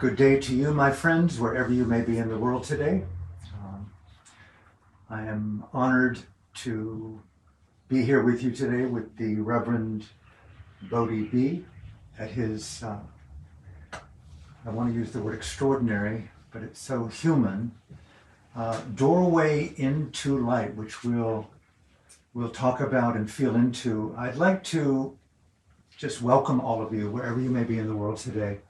Good day to you, my friends, wherever you may be in the world today. I am honored to be here with you today with the Reverend Bodhi at his, I want to use the word extraordinary, but it's so human, doorway into light, which we'll talk about and feel into. I'd like to just welcome all of you, wherever you may be in the world today.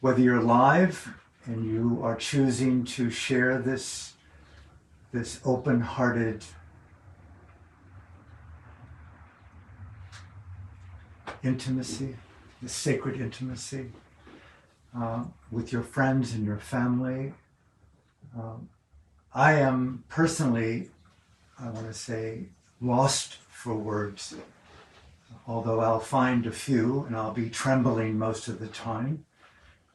Whether you're live and you are choosing to share this open-hearted intimacy, this sacred intimacy with your friends and your family. I am personally, I want to say, lost for words, although I'll find a few and I'll be trembling most of the time,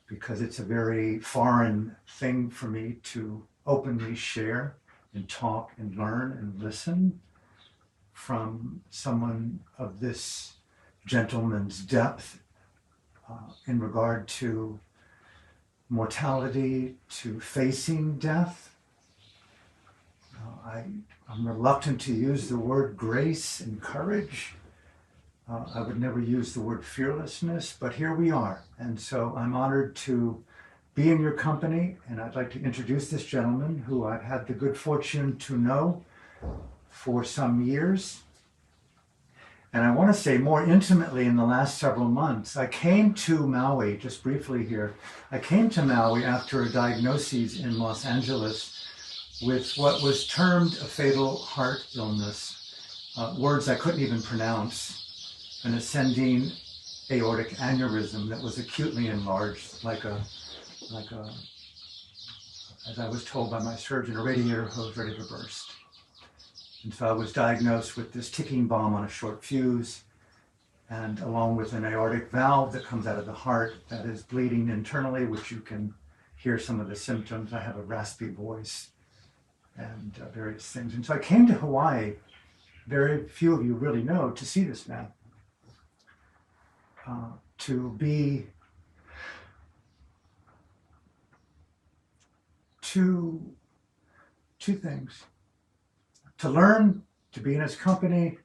because it's a very foreign thing for me to openly share and talk and learn and listen from someone of this gentleman's depth in regard to mortality, to facing death. I'm reluctant to use the word grace and courage. I would never use the word fearlessness, but here we are. And so I'm honored to be in your company, and I'd like to introduce this gentleman who I've had the good fortune to know for some years. And I want to say more intimately in the last several months. I came to Maui, just briefly here, I came to Maui after a diagnosis in Los Angeles with what was termed a fatal heart illness, words I couldn't even pronounce. An ascending aortic aneurysm that was acutely enlarged, like a, as I was told by my surgeon, a radiator hose ready to burst. And so I was diagnosed with this ticking bomb on a short fuse, and along with an aortic valve that comes out of the heart that is bleeding internally, which you can hear some of the symptoms. I have a raspy voice and various things. And so I came to Hawaii, very few of you really know, to see this man. To be two things: to learn, to be in his company,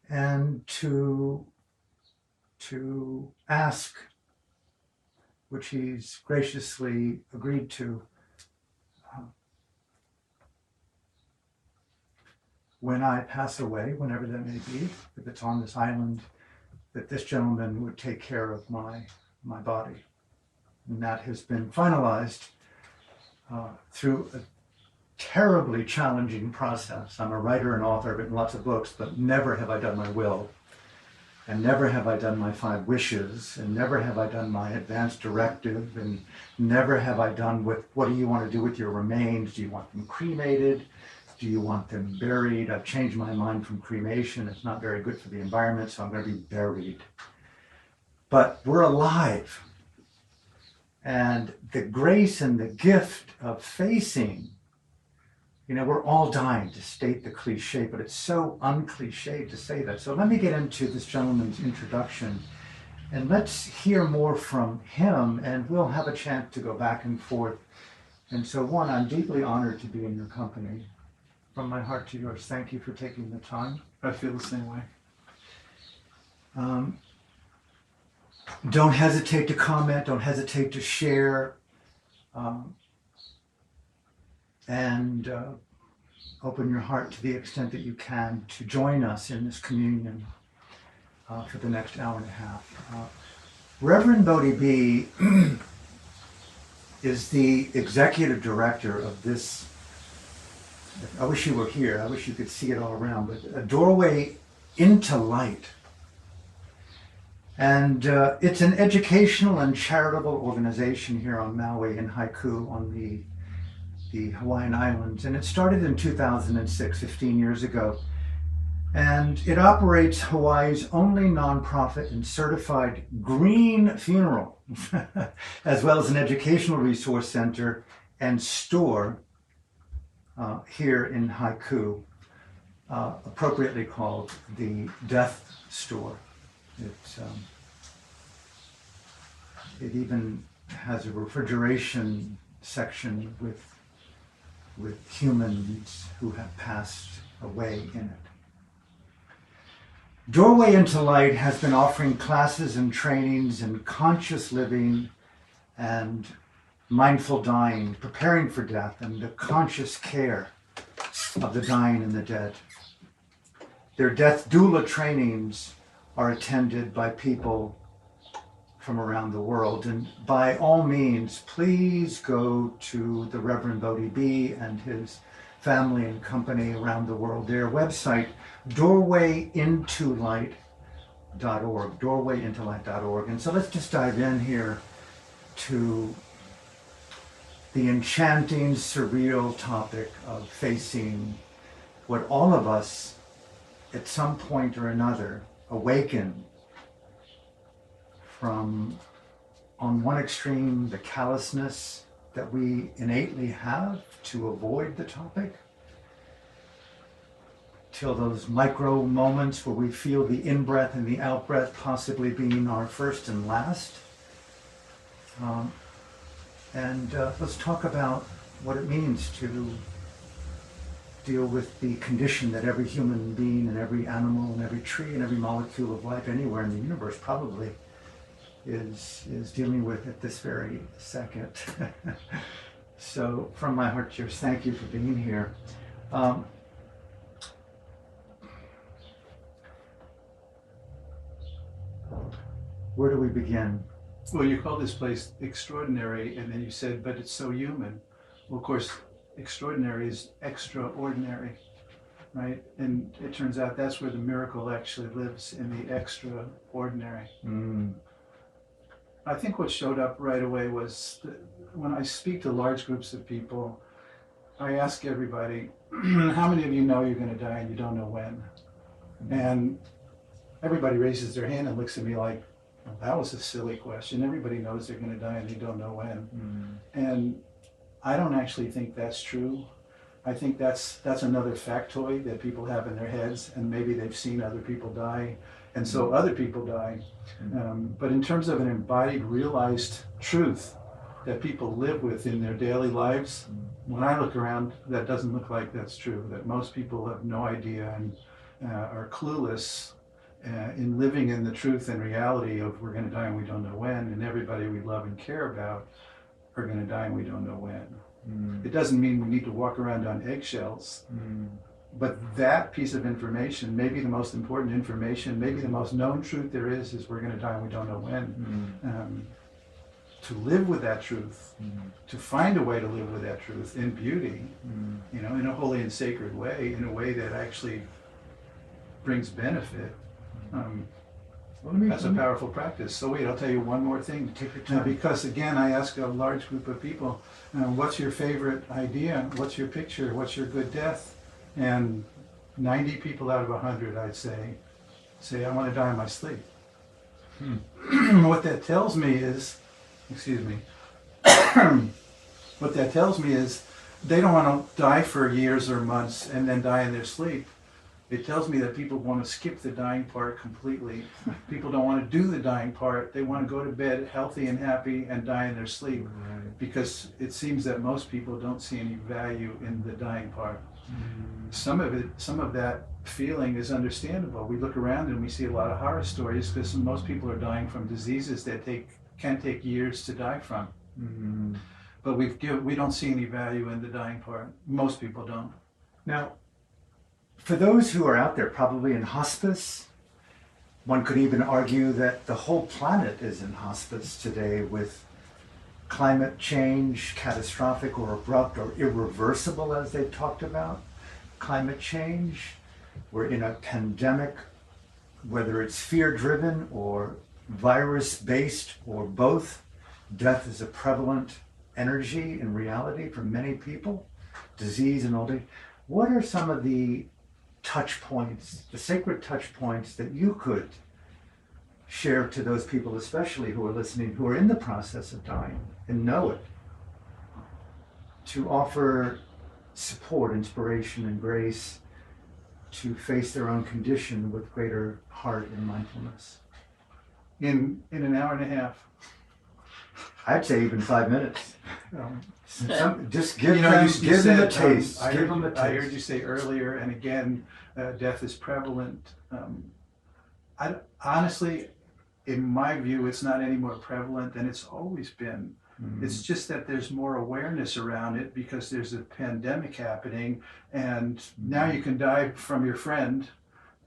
and to ask, which he's graciously agreed to, when I pass away, whenever that may be, if it's on this island, that this gentleman would take care of my body. And that has been finalized through a terribly challenging process. I'm a writer and author, I've written lots of books, but never have I done my will, and never have I done my 5 wishes, and never have I done my advance directive, and never have I done with what do you want to do with your remains? Do you want them cremated? Do you want them buried? I've changed my mind from cremation. It's not very good for the environment, so I'm going to be buried. But we're alive. And the grace and the gift of facing, we're all dying, to state the cliche, but it's so uncliched to say that. So let me get into this gentleman's introduction, and let's hear more from him, and we'll have a chance to go back and forth. And so, one, I'm deeply honored to be in your company. From my heart to yours, thank you for taking the time. I feel the same way. Don't hesitate to comment, don't hesitate to share, and open your heart to the extent that you can to join us in this communion for the next hour and a half. Reverend Bodhi is the executive director of this. I wish you were here. I wish you could see it all around, but a doorway into light. And it's an educational and charitable organization here on Maui in Haiku on the Hawaiian Islands. And it started in 2006, 15 years ago. And it operates Hawaii's only nonprofit and certified green funeral, as well as an educational resource center and store here in Haiku, appropriately called the Death Store. It even has a refrigeration section with humans who have passed away in it. Doorway into Light has been offering classes and trainings in conscious living and mindful dying, preparing for death, and the conscious care of the dying and the dead. Their death doula trainings are attended by people from around the world. And by all means, please go to the Reverend Bodhi and his family and company around the world. Their website, doorwayintolight.org, doorwayintolight.org. And so let's just dive in here to the enchanting, surreal topic of facing what all of us at some point or another awaken from, on one extreme, the callousness that we innately have to avoid the topic, till those micro moments where we feel the in-breath and the out-breath possibly being our first and last. Let's talk about what it means to deal with the condition that every human being and every animal and every tree and every molecule of life anywhere in the universe probably is dealing with at this very second. So from my heart, cheers. Thank you for being here. Where do we begin? Well, you called this place extraordinary, and then you said, but it's so human. Well, of course, extraordinary is extraordinary, right? And it turns out that's where the miracle actually lives, in the extraordinary. I think what showed up right away was that when I speak to large groups of people, I ask everybody, how many of you know you're going to die and you don't know when? And everybody raises their hand and looks at me like, well, that was a silly question. Everybody knows they're going to die and they don't know when. And I don't actually think that's true. I think that's another factoid that people have in their heads, and maybe they've seen other people die, and so other people die. But in terms of an embodied, realized truth that people live with in their daily lives, when I look around, that doesn't look like that's true, that most people have no idea and are clueless in living in the truth and reality of we're going to die and we don't know when, and everybody we love and care about are going to die and we don't know when. It doesn't mean we need to walk around on eggshells, but that piece of information, maybe the most important information, maybe the most known truth there is we're going to die and we don't know when. To live with that truth, to find a way to live with that truth in beauty, you know, in a holy and sacred way, in a way that actually brings benefit. That's a powerful practice. So wait, I'll tell you one more thing. Take your time. Because again, I ask a large group of people, what's your favorite idea? What's your picture? What's your good death? And 90 people out of 100, I'd say, I want to die in my sleep. What that tells me is, what that tells me is they don't want to die for years or months and then die in their sleep. It tells me that people want to skip the dying part completely. People don't want to do the dying part. They want to go to bed healthy and happy and die in their sleep. Because it seems that most people don't see any value in the dying part. Some of that feeling is understandable. We look around and we see a lot of horror stories because most people are dying from diseases that can take years to die from. But we don't see any value in the dying part. Most people don't. Now, for those who are out there, probably in hospice, one could even argue that the whole planet is in hospice today with climate change, catastrophic or abrupt or irreversible, as they've talked about. Climate change, we're in a pandemic, whether it's fear-driven or virus-based or both. Death is a prevalent energy in reality for many people, disease and old age. What are some of the touch points, the sacred touch points that you could share to those people, especially who are listening, who are in the process of dying and know it, to offer support, inspiration, and grace to face their own condition with greater heart and mindfulness? In an hour and a half, I'd say even 5 minutes. Just give You know, them, you give them a said, taste. I Give heard them you- a taste. I heard you say earlier, and again, death is prevalent. Honestly, in my view, it's not any more prevalent than it's always been. It's just that there's more awareness around it because there's a pandemic happening, and now you can die from your friend,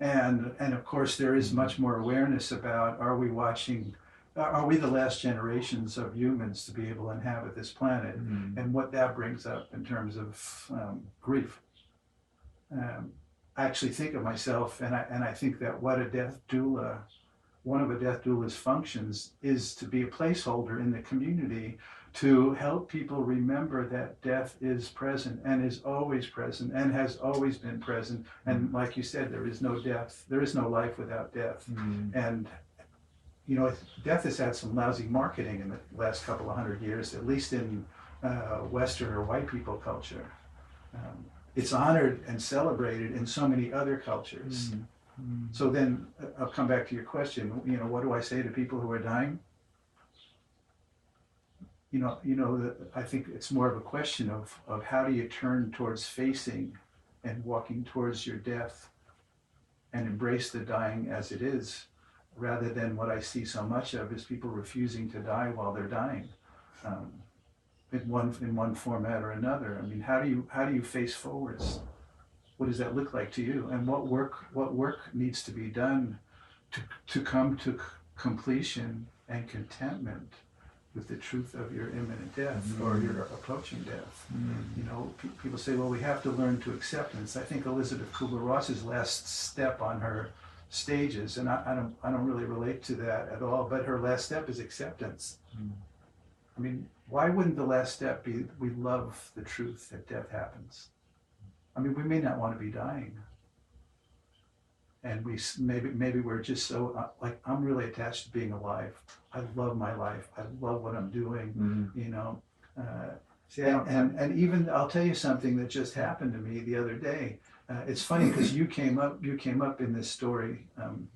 and of course there is much more awareness about, are we the last generations of humans to be able to inhabit this planet, and what that brings up in terms of grief. I actually think of myself, and I think that what a death doula, one of a death doula's functions is to be a placeholder in the community to help people remember that death is present and is always present and has always been present. And like you said, there is no death, there is no life without death. And you know, death has had some lousy marketing in the last couple of 100 years, at least in Western or white people culture. It's honored and celebrated in so many other cultures. So then I'll come back to your question, you know, what do I say to people who are dying? I think it's more of a question of how do you turn towards facing and walking towards your death and embrace the dying as it is, rather than what I see so much of is people refusing to die while they're dying, in one format or another. I mean, how do you face forwards? What does that look like to you? And what work needs to be done to come to completion and contentment with the truth of your imminent death or your approaching death? You know, people say, well, we have to learn to acceptance. I think Elizabeth Kubler-Ross's last step on her stages, and I don't really relate to that at all, but her last step is acceptance. I mean, why wouldn't the last step be, we love the truth that death happens? I mean, we may not want to be dying, and maybe we're just so like, I'm really attached to being alive. I love my life. I love what I'm doing. You know, and even I'll tell you something that just happened to me the other day. It's funny because you came up in this story, and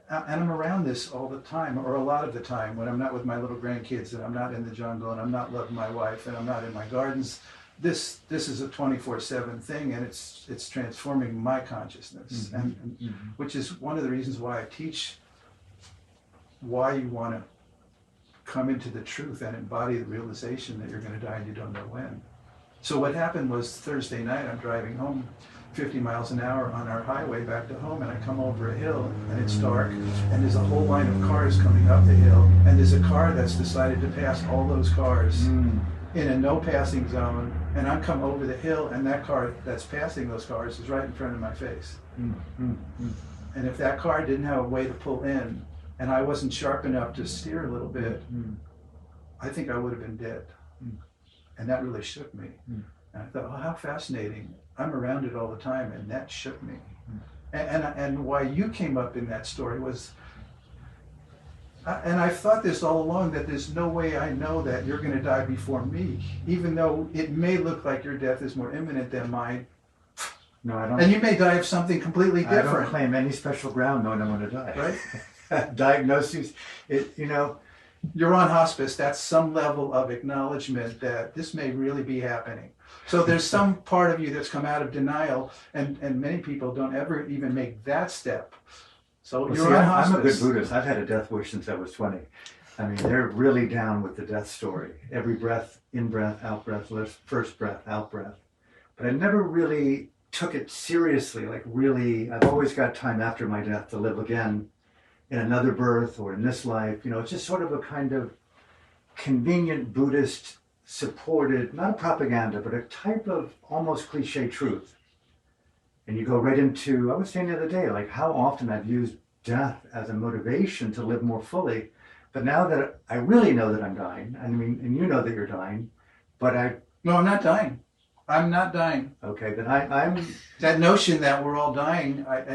I'm around this all the time, or a lot of the time, when I'm not with my little grandkids, and I'm not in the jungle, and I'm not loving my wife, and I'm not in my gardens. This is a 24/7 thing, and it's transforming my consciousness, and which is one of the reasons why I teach why you want to come into the truth and embody the realization that you're going to die and you don't know when. So what happened was Thursday night, I'm driving home 50 miles an hour on our highway back to home, and I come over a hill, and it's dark, and there's a whole line of cars coming up the hill, and there's a car that's decided to pass all those cars in a no passing zone, and I come over the hill, and that car that's passing those cars is right in front of my face. And if that car didn't have a way to pull in, and I wasn't sharp enough to steer a little bit, I think I would have been dead. And that really shook me. And I thought, oh, how fascinating. I'm around it all the time, and that shook me. And why you came up in that story was, and I've thought this all along, that there's no way I know that you're going to die before me, even though it may look like your death is more imminent than mine. No, I don't. And you may die of something completely different. I don't claim any special ground knowing I'm going to die. Right? Diagnoses, you're on hospice. That's some level of acknowledgement that this may really be happening. So there's some part of you that's come out of denial, and many people don't ever even make that step. So well, you're see, on I'm a good hospice. Buddhist. I've had a death wish since I was 20. I mean, they're really down with the death story. Every breath, in breath, out breath, first breath, out breath. But I never really took it seriously, like really, I've always got time after my death to live again in another birth or in this life. You know, it's just sort of a kind of convenient Buddhist supported, not a propaganda, but a type of almost cliche truth. And you go right into, I was saying the other day, like how often I've used death as a motivation to live more fully. But now that I really know that I'm dying, I mean, and you know that you're dying, but No, I'm not dying. I'm not dying. Okay, then I'm... That notion that we're all dying, I've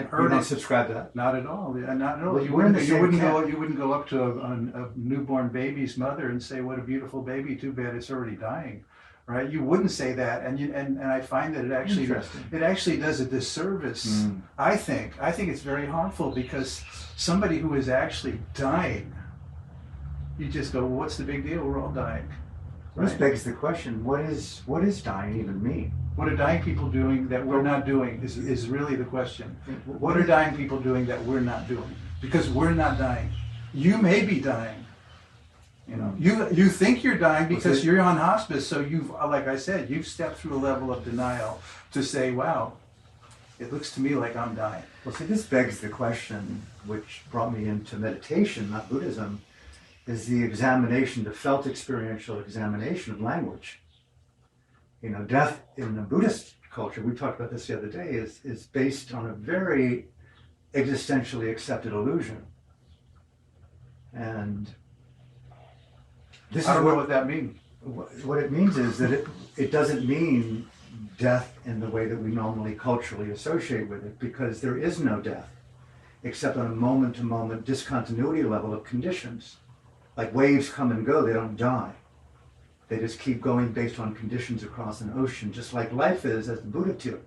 heard You don't it. subscribe to that? Not at all. Not at all. Well, You we're in wouldn't, the you same wouldn't camp. go. You wouldn't go up to a newborn baby's mother and say, "What a beautiful baby. Too bad it's already dying." Right? You wouldn't say that, and I find that it actually does a disservice. I think it's very harmful, because somebody who is actually dying you just go, well, what's the big deal? We're all dying. This begs the question, what is dying even mean? What are dying people doing that we're not doing is really the question. What are dying people doing that we're not doing? Because we're not dying. You may be dying. You know, you think you're dying because you're on hospice. So you've, like I said, you've stepped through a level of denial to say, wow, it looks to me like I'm dying. Well, see, this begs the question, which brought me into meditation, not Buddhism, is the examination, the felt experiential examination of language. You know, death in the Buddhist culture, we talked about this the other day, is based on a very existentially accepted illusion. And this I don't know what that means. What it means is that it doesn't mean death in the way that we normally culturally associate with it, because there is no death, except on a moment-to-moment discontinuity level of conditions. Like waves come and go, they don't die. They just keep going based on conditions across an ocean, just like life is, as the Buddha taught,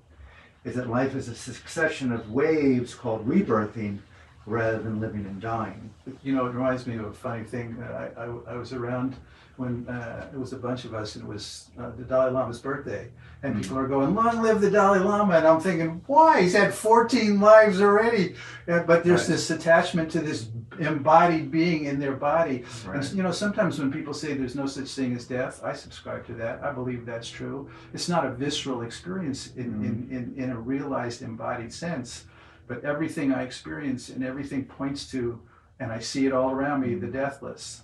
is that life is a succession of waves called rebirthing rather than living and dying. You know, it reminds me of a funny thing. I was around when it was a bunch of us, and it was the Dalai Lama's birthday. And people are going, long live the Dalai Lama. And I'm thinking, why? He's had 14 lives already. But there's this attachment to this embodied being in their body. Right. And, you know, sometimes when people say there's no such thing as death, I subscribe to that. I believe that's true. It's not a visceral experience in a realized embodied sense. But everything I experience and everything points to, and I see it all around me, the deathless.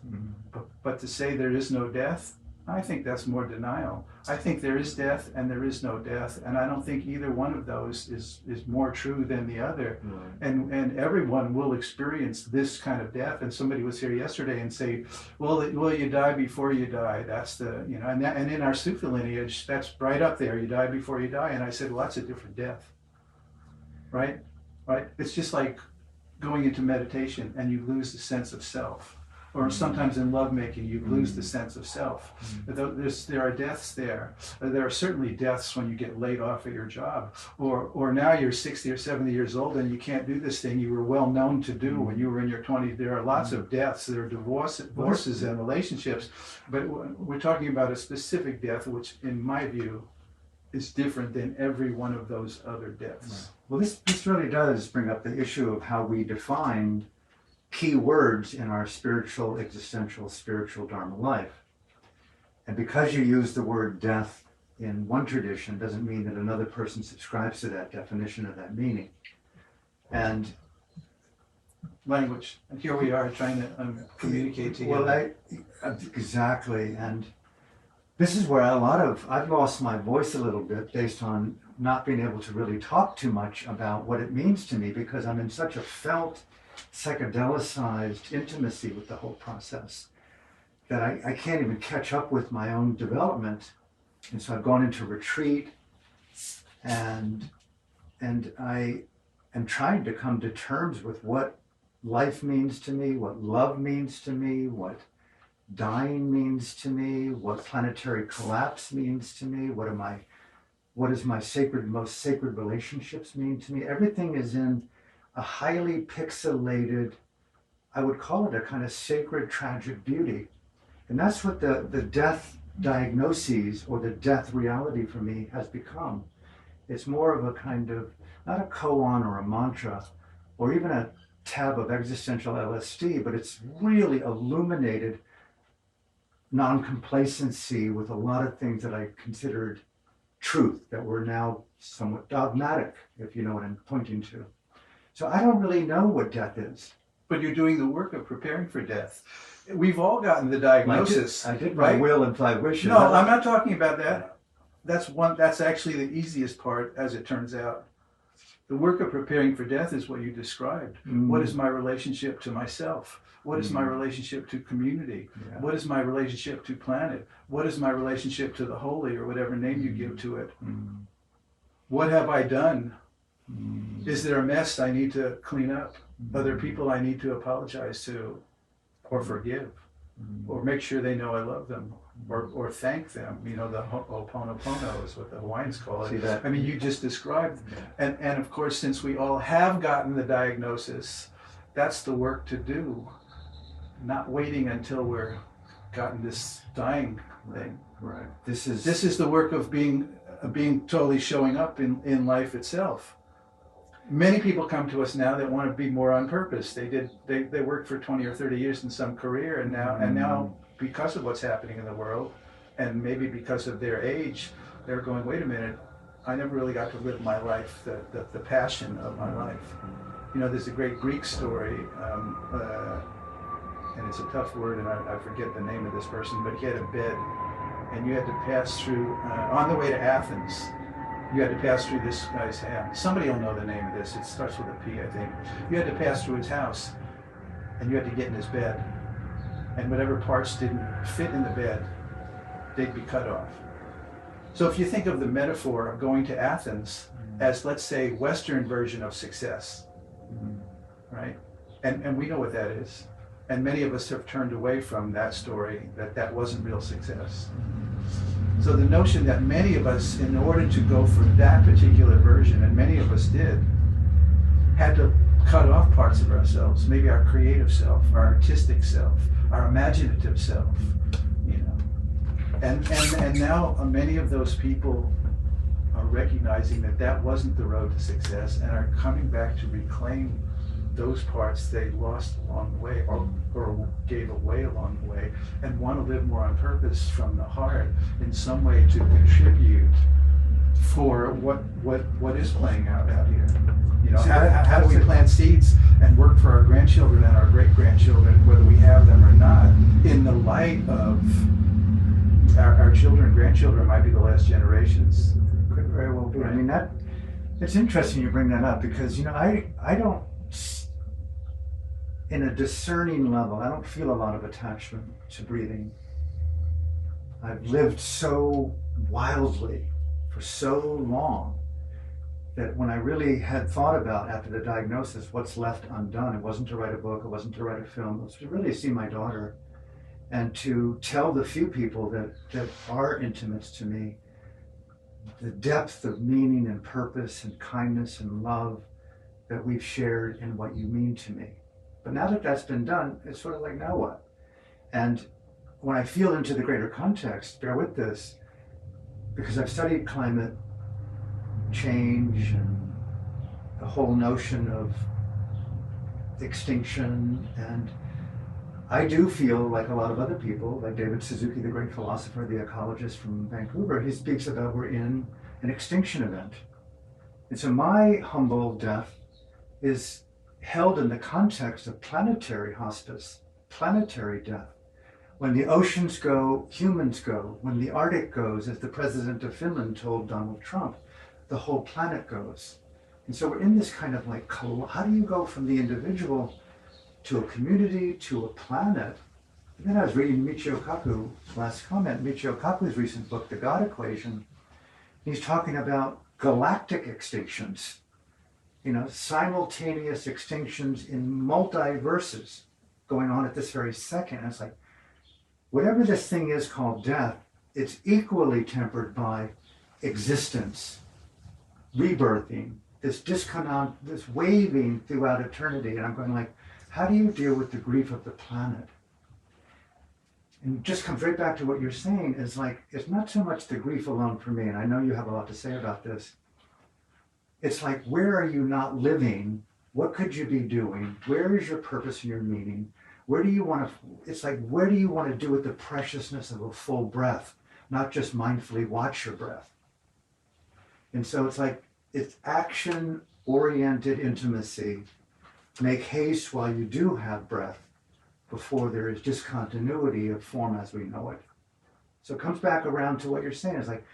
But to say there is no death, I think that's more denial. I think there is death and there is no death, and I don't think either one of those is more true than the other. Right. And everyone will experience this kind of death. And somebody was here yesterday and say, well, you die before you die. That's the, you know, and in our Sufi lineage, that's right up there. You die before you die. And I said, well, that's a different death, right? Right? It's just like going into meditation and you lose the sense of self. Or sometimes in lovemaking, you lose the sense of self. There are deaths there. There are certainly deaths when you get laid off at your job. Or now you're 60 or 70 years old and you can't do this thing you were well known to do when you were in your 20s. There are lots of deaths. There are divorces and relationships. But we're talking about a specific death, which in my view is different than every one of those other deaths. Right. Well, this really does bring up the issue of how we define key words in our spiritual, existential, spiritual Dharma life. And because you use the word death in one tradition doesn't mean that another person subscribes to that definition of that meaning. And language. And here we are trying to communicate together. Well, exactly. And this is where I've lost my voice a little bit based on not being able to really talk too much about what it means to me, because I'm in such a felt, psychedelicized intimacy with the whole process that I can't even catch up with my own development. And so I've gone into retreat, and I am trying to come to terms with what life means to me, what love means to me, what dying means to me, what planetary collapse means to me, what is my most sacred relationships mean to me. Everything is in a highly pixelated, I would call it a kind of sacred tragic beauty. And that's what the death diagnoses or the death reality for me has become. It's more of a kind of, not a koan or a mantra or even a tab of existential LSD, but it's really illuminated non-complacency with a lot of things that I considered truth that were now somewhat dogmatic, if you know what I'm pointing to. So I don't really know what death is. But you're doing the work of preparing for death. We've all gotten the diagnosis. I did my will and 5 wishes. No, I'm not talking about that. That's actually the easiest part, as it turns out. The work of preparing for death is what you described. What is my relationship to myself? What is my relationship to community? Yeah. What is my relationship to planet? What is my relationship to the holy, or whatever name you give to it? What have I done? Is there a mess I need to clean up? Are there people I need to apologize to or forgive? Or make sure they know I love them? Or thank them? You know, the ho'oponopono is what the Hawaiians call it. I mean, you just described. And of course, since we all have gotten the diagnosis, that's the work to do. not waiting until we're gotten this dying thing. Right. This is the work of being totally showing up in life itself. Many people come to us now that want to be more on purpose. They worked for 20 or 30 years in some career, and now because of what's happening in the world, and maybe because of their age, they're going, wait a minute, I never really got to live my life, the passion of my life. You know, there's a great Greek story, and it's a tough word, and I forget the name of this person, but he had a bed, and you had to pass through, on the way to Athens, you had to pass through this guy's house. Somebody will know the name of this. It starts with a P, I think. You had to pass through his house, and you had to get in his bed. And whatever parts didn't fit in the bed, they'd be cut off. So if you think of the metaphor of going to Athens as, let's say, Western version of success, right? And we know what that is. And many of us have turned away from that story, that wasn't real success. So the notion that many of us, in order to go for that particular version, and many of us did, had to cut off parts of ourselves, maybe our creative self, our artistic self, our imaginative self, you know. And now many of those people are recognizing that wasn't the road to success, and are coming back to reclaim those parts they lost along the way, or gave away along the way, and want to live more on purpose from the heart in some way to contribute for what is playing out here. You know, how do we plant seeds and work for our grandchildren and our great-grandchildren, whether we have them or not, in the light of our children, grandchildren might be the last generations. Could very well be. Right. I mean, it's interesting you bring that up, because, you know, I don't, in a discerning level, I don't feel a lot of attachment to breathing. I've lived so wildly for so long that when I really had thought about, after the diagnosis, what's left undone, it wasn't to write a book, it wasn't to write a film, it was to really see my daughter and to tell the few people that are intimates to me the depth of meaning and purpose and kindness and love that we've shared in what you mean to me. But now that that's been done, it's sort of like, now what? And when I feel into the greater context, bear with this, because I've studied climate change and the whole notion of extinction, and I do feel like a lot of other people, like David Suzuki, the great philosopher, the ecologist from Vancouver, he speaks about we're in an extinction event. And so my humble death is held in the context of planetary hospice, planetary death. When the oceans go, humans go. When the Arctic goes, as the president of Finland told Donald Trump, the whole planet goes. And so we're in this kind of like, how do you go from the individual to a community, to a planet? And then I was reading Michio Kaku's last comment, Michio Kaku's recent book, The God Equation. He's talking about galactic extinctions, you know, simultaneous extinctions in multiverses going on at this very second. And it's like, whatever this thing is called death, it's equally tempered by existence, rebirthing, this disconnect, this waving throughout eternity. And I'm going like, how do you deal with the grief of the planet? And just comes right back to what you're saying, is like, it's not so much the grief alone for me, and I know you have a lot to say about this. It's like, where are you not living? What could you be doing? Where is your purpose and your meaning? Where do you want to, it's like, where do you want to do with the preciousness of a full breath, not just mindfully watch your breath? And so it's like, it's action-oriented intimacy. Make haste while you do have breath, before there is discontinuity of form as we know it. So it comes back around to what you're saying. It's like,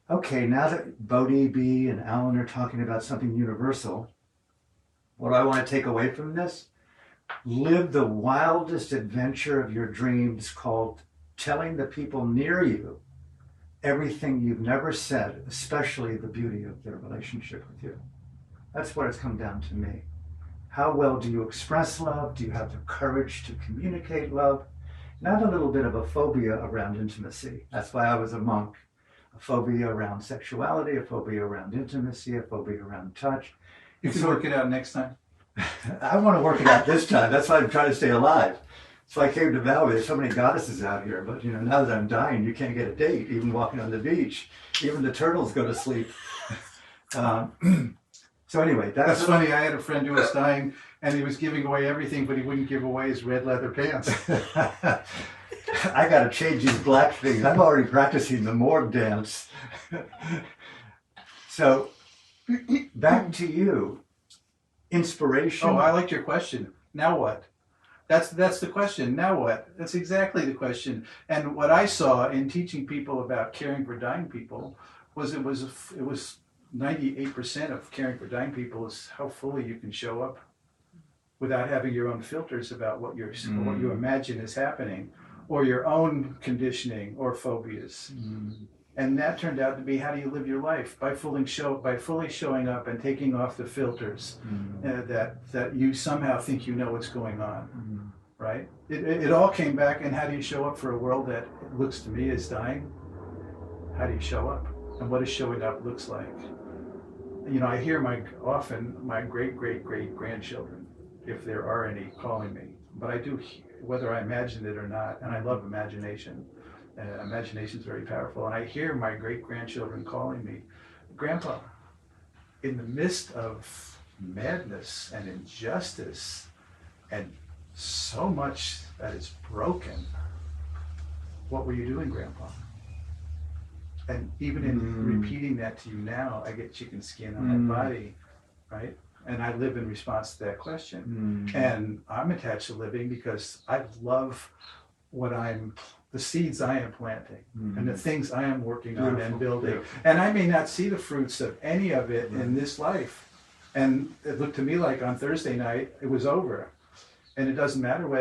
okay, now that Bodhi, B, and Alan are talking about something universal, what do I want to take away from this? Live the wildest adventure of your dreams, called telling the people near you everything you've never said, especially the beauty of their relationship with you. That's what it's come down to me. How well do you express love? Do you have the courage to communicate love? Not a little bit of a phobia around intimacy. That's why I was a monk. A phobia around sexuality, a phobia around intimacy, a phobia around touch. You can work it out next time. I want to work it out this time. That's why I'm trying to stay alive. So I came to Maui. There's so many goddesses out here, but now that I'm dying, you can't get a date, even walking on the beach. Even the turtles go to sleep. So anyway, that's funny. I had a friend who was dying, and he was giving away everything, but he wouldn't give away his red leather pants. I got to change these black things. I'm already practicing the morgue dance. So back to you. Inspiration. Oh, I liked your question. Now what? That's the question. Now what? That's exactly the question. And what I saw in teaching people about caring for dying people was it was 98% of caring for dying people is how fully you can show up without having your own filters about what you imagine is happening, or your own conditioning or phobias. And that turned out to be, how do you live your life? By fully showing up and taking off the filters that you somehow think you know what's going on, right? It all came back, and how do you show up for a world that looks to me as dying? How do you show up? And what does showing up looks like? I hear often my great-great-great-grandchildren, if there are any, calling me. But I do, whether I imagine it or not, and I love imagination. Imagination is very powerful. And I hear my great-grandchildren calling me, Grandpa, in the midst of madness and injustice and so much that is broken, what were you doing, Grandpa? And even in repeating that to you now, I get chicken skin on my body, right? And I live in response to that question. And I'm attached to living because I love the seeds I am planting and the things I am working on and building. Beautiful. And I may not see the fruits of any of it in this life. And it looked to me like on Thursday night, it was over. And it doesn't matter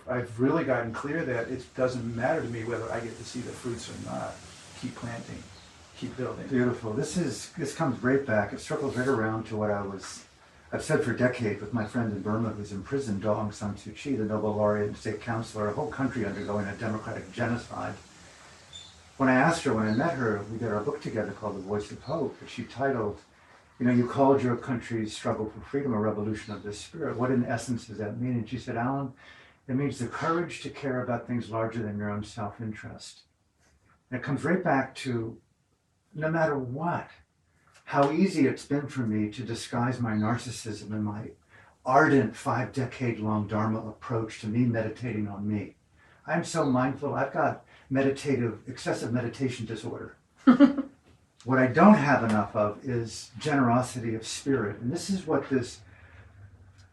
I've really gotten clear that it doesn't matter to me whether I get to see the fruits or not. Keep planting, keep building. Beautiful. This comes right back. It circles right around to what I've said for decades with my friend in Burma who's imprisoned, Aung San Suu Kyi, the Nobel laureate and state counselor, a whole country undergoing a democratic genocide. When I met her, we did our book together called The Voice of Hope, that she titled, you called your country's struggle for freedom a revolution of the spirit. What in essence does that mean? And she said, Alan, it means the courage to care about things larger than your own self-interest. And it comes right back to, no matter what, how easy it's been for me to disguise my narcissism and my ardent 5-decade-long Dharma approach to me meditating on me. I'm so mindful. I've got excessive meditation disorder. What I don't have enough of is generosity of spirit. And this is what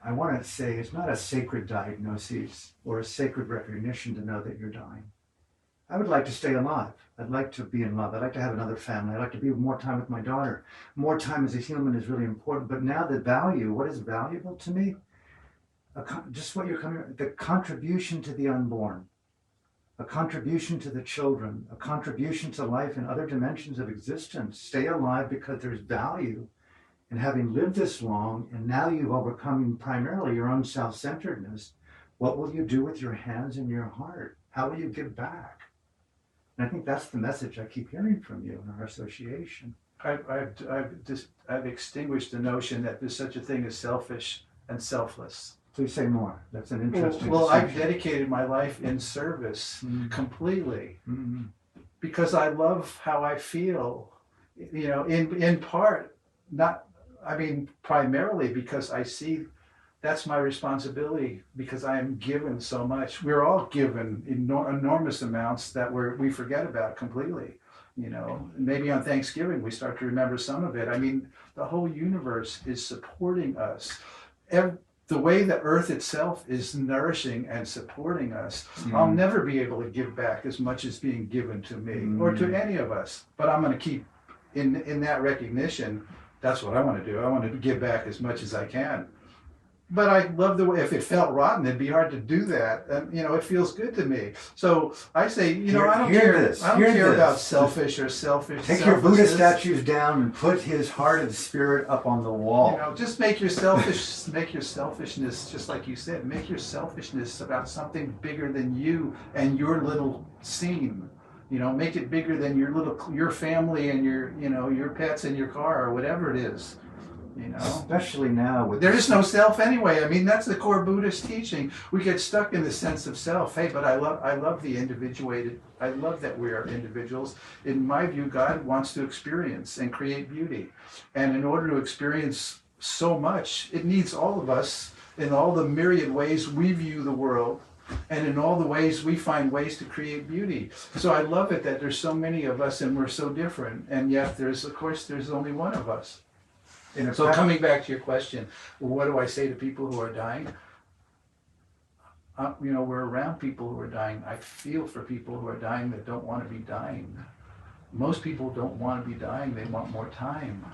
I want to say, it's not a sacred diagnosis or a sacred recognition to know that you're dying. I would like to stay alive. I'd like to be in love. I'd like to have another family. I'd like to be more time with my daughter. More time as a human is really important. But now what is valuable to me? The contribution to the unborn, a contribution to the children, a contribution to life in other dimensions of existence. Stay alive because there's value in having lived this long, and now you've overcome primarily your own self-centeredness. What will you do with your hands and your heart? How will you give back? And I think that's the message I keep hearing from you in our association. I've extinguished the notion that there's such a thing as selfish and selfless. Please say more. That's an interesting Well, I've dedicated my life in service completely because I love how I feel, in part, primarily because I see that's my responsibility because I am given so much. We're all given enormous amounts that we forget about completely. Maybe on Thanksgiving we start to remember some of it. The whole universe is supporting us. The way the earth itself is nourishing and supporting us, I'll never be able to give back as much as being given to me or to any of us. But I'm going to keep in that recognition. That's what I want to do. I want to give back as much as I can. But I love the way, if it felt rotten, it'd be hard to do that. And, it feels good to me. So I say, I don't care. I don't care about selfish or selfish. Take your Buddha statues down and put his heart and spirit up on the wall. Just make your selfishness, just like you said, make your selfishness about something bigger than you and your little scene. Make it bigger than your family and your pets and your car or whatever it is. You know, especially now with there is no self anyway. I mean, that's the core Buddhist teaching. We get stuck in the sense of self. Hey, but I love the individuated. I love that we are individuals. In my view, God wants to experience and create beauty. And in order to experience so much, it needs all of us in all the myriad ways we view the world and in all the ways we find ways to create beauty. So I love it that there's so many of us and we're so different. And yet there's only one of us. So coming back to your question, what do I say to people who are dying? We're around people who are dying. I feel for people who are dying that don't want to be dying. Most people don't want to be dying. They want more time.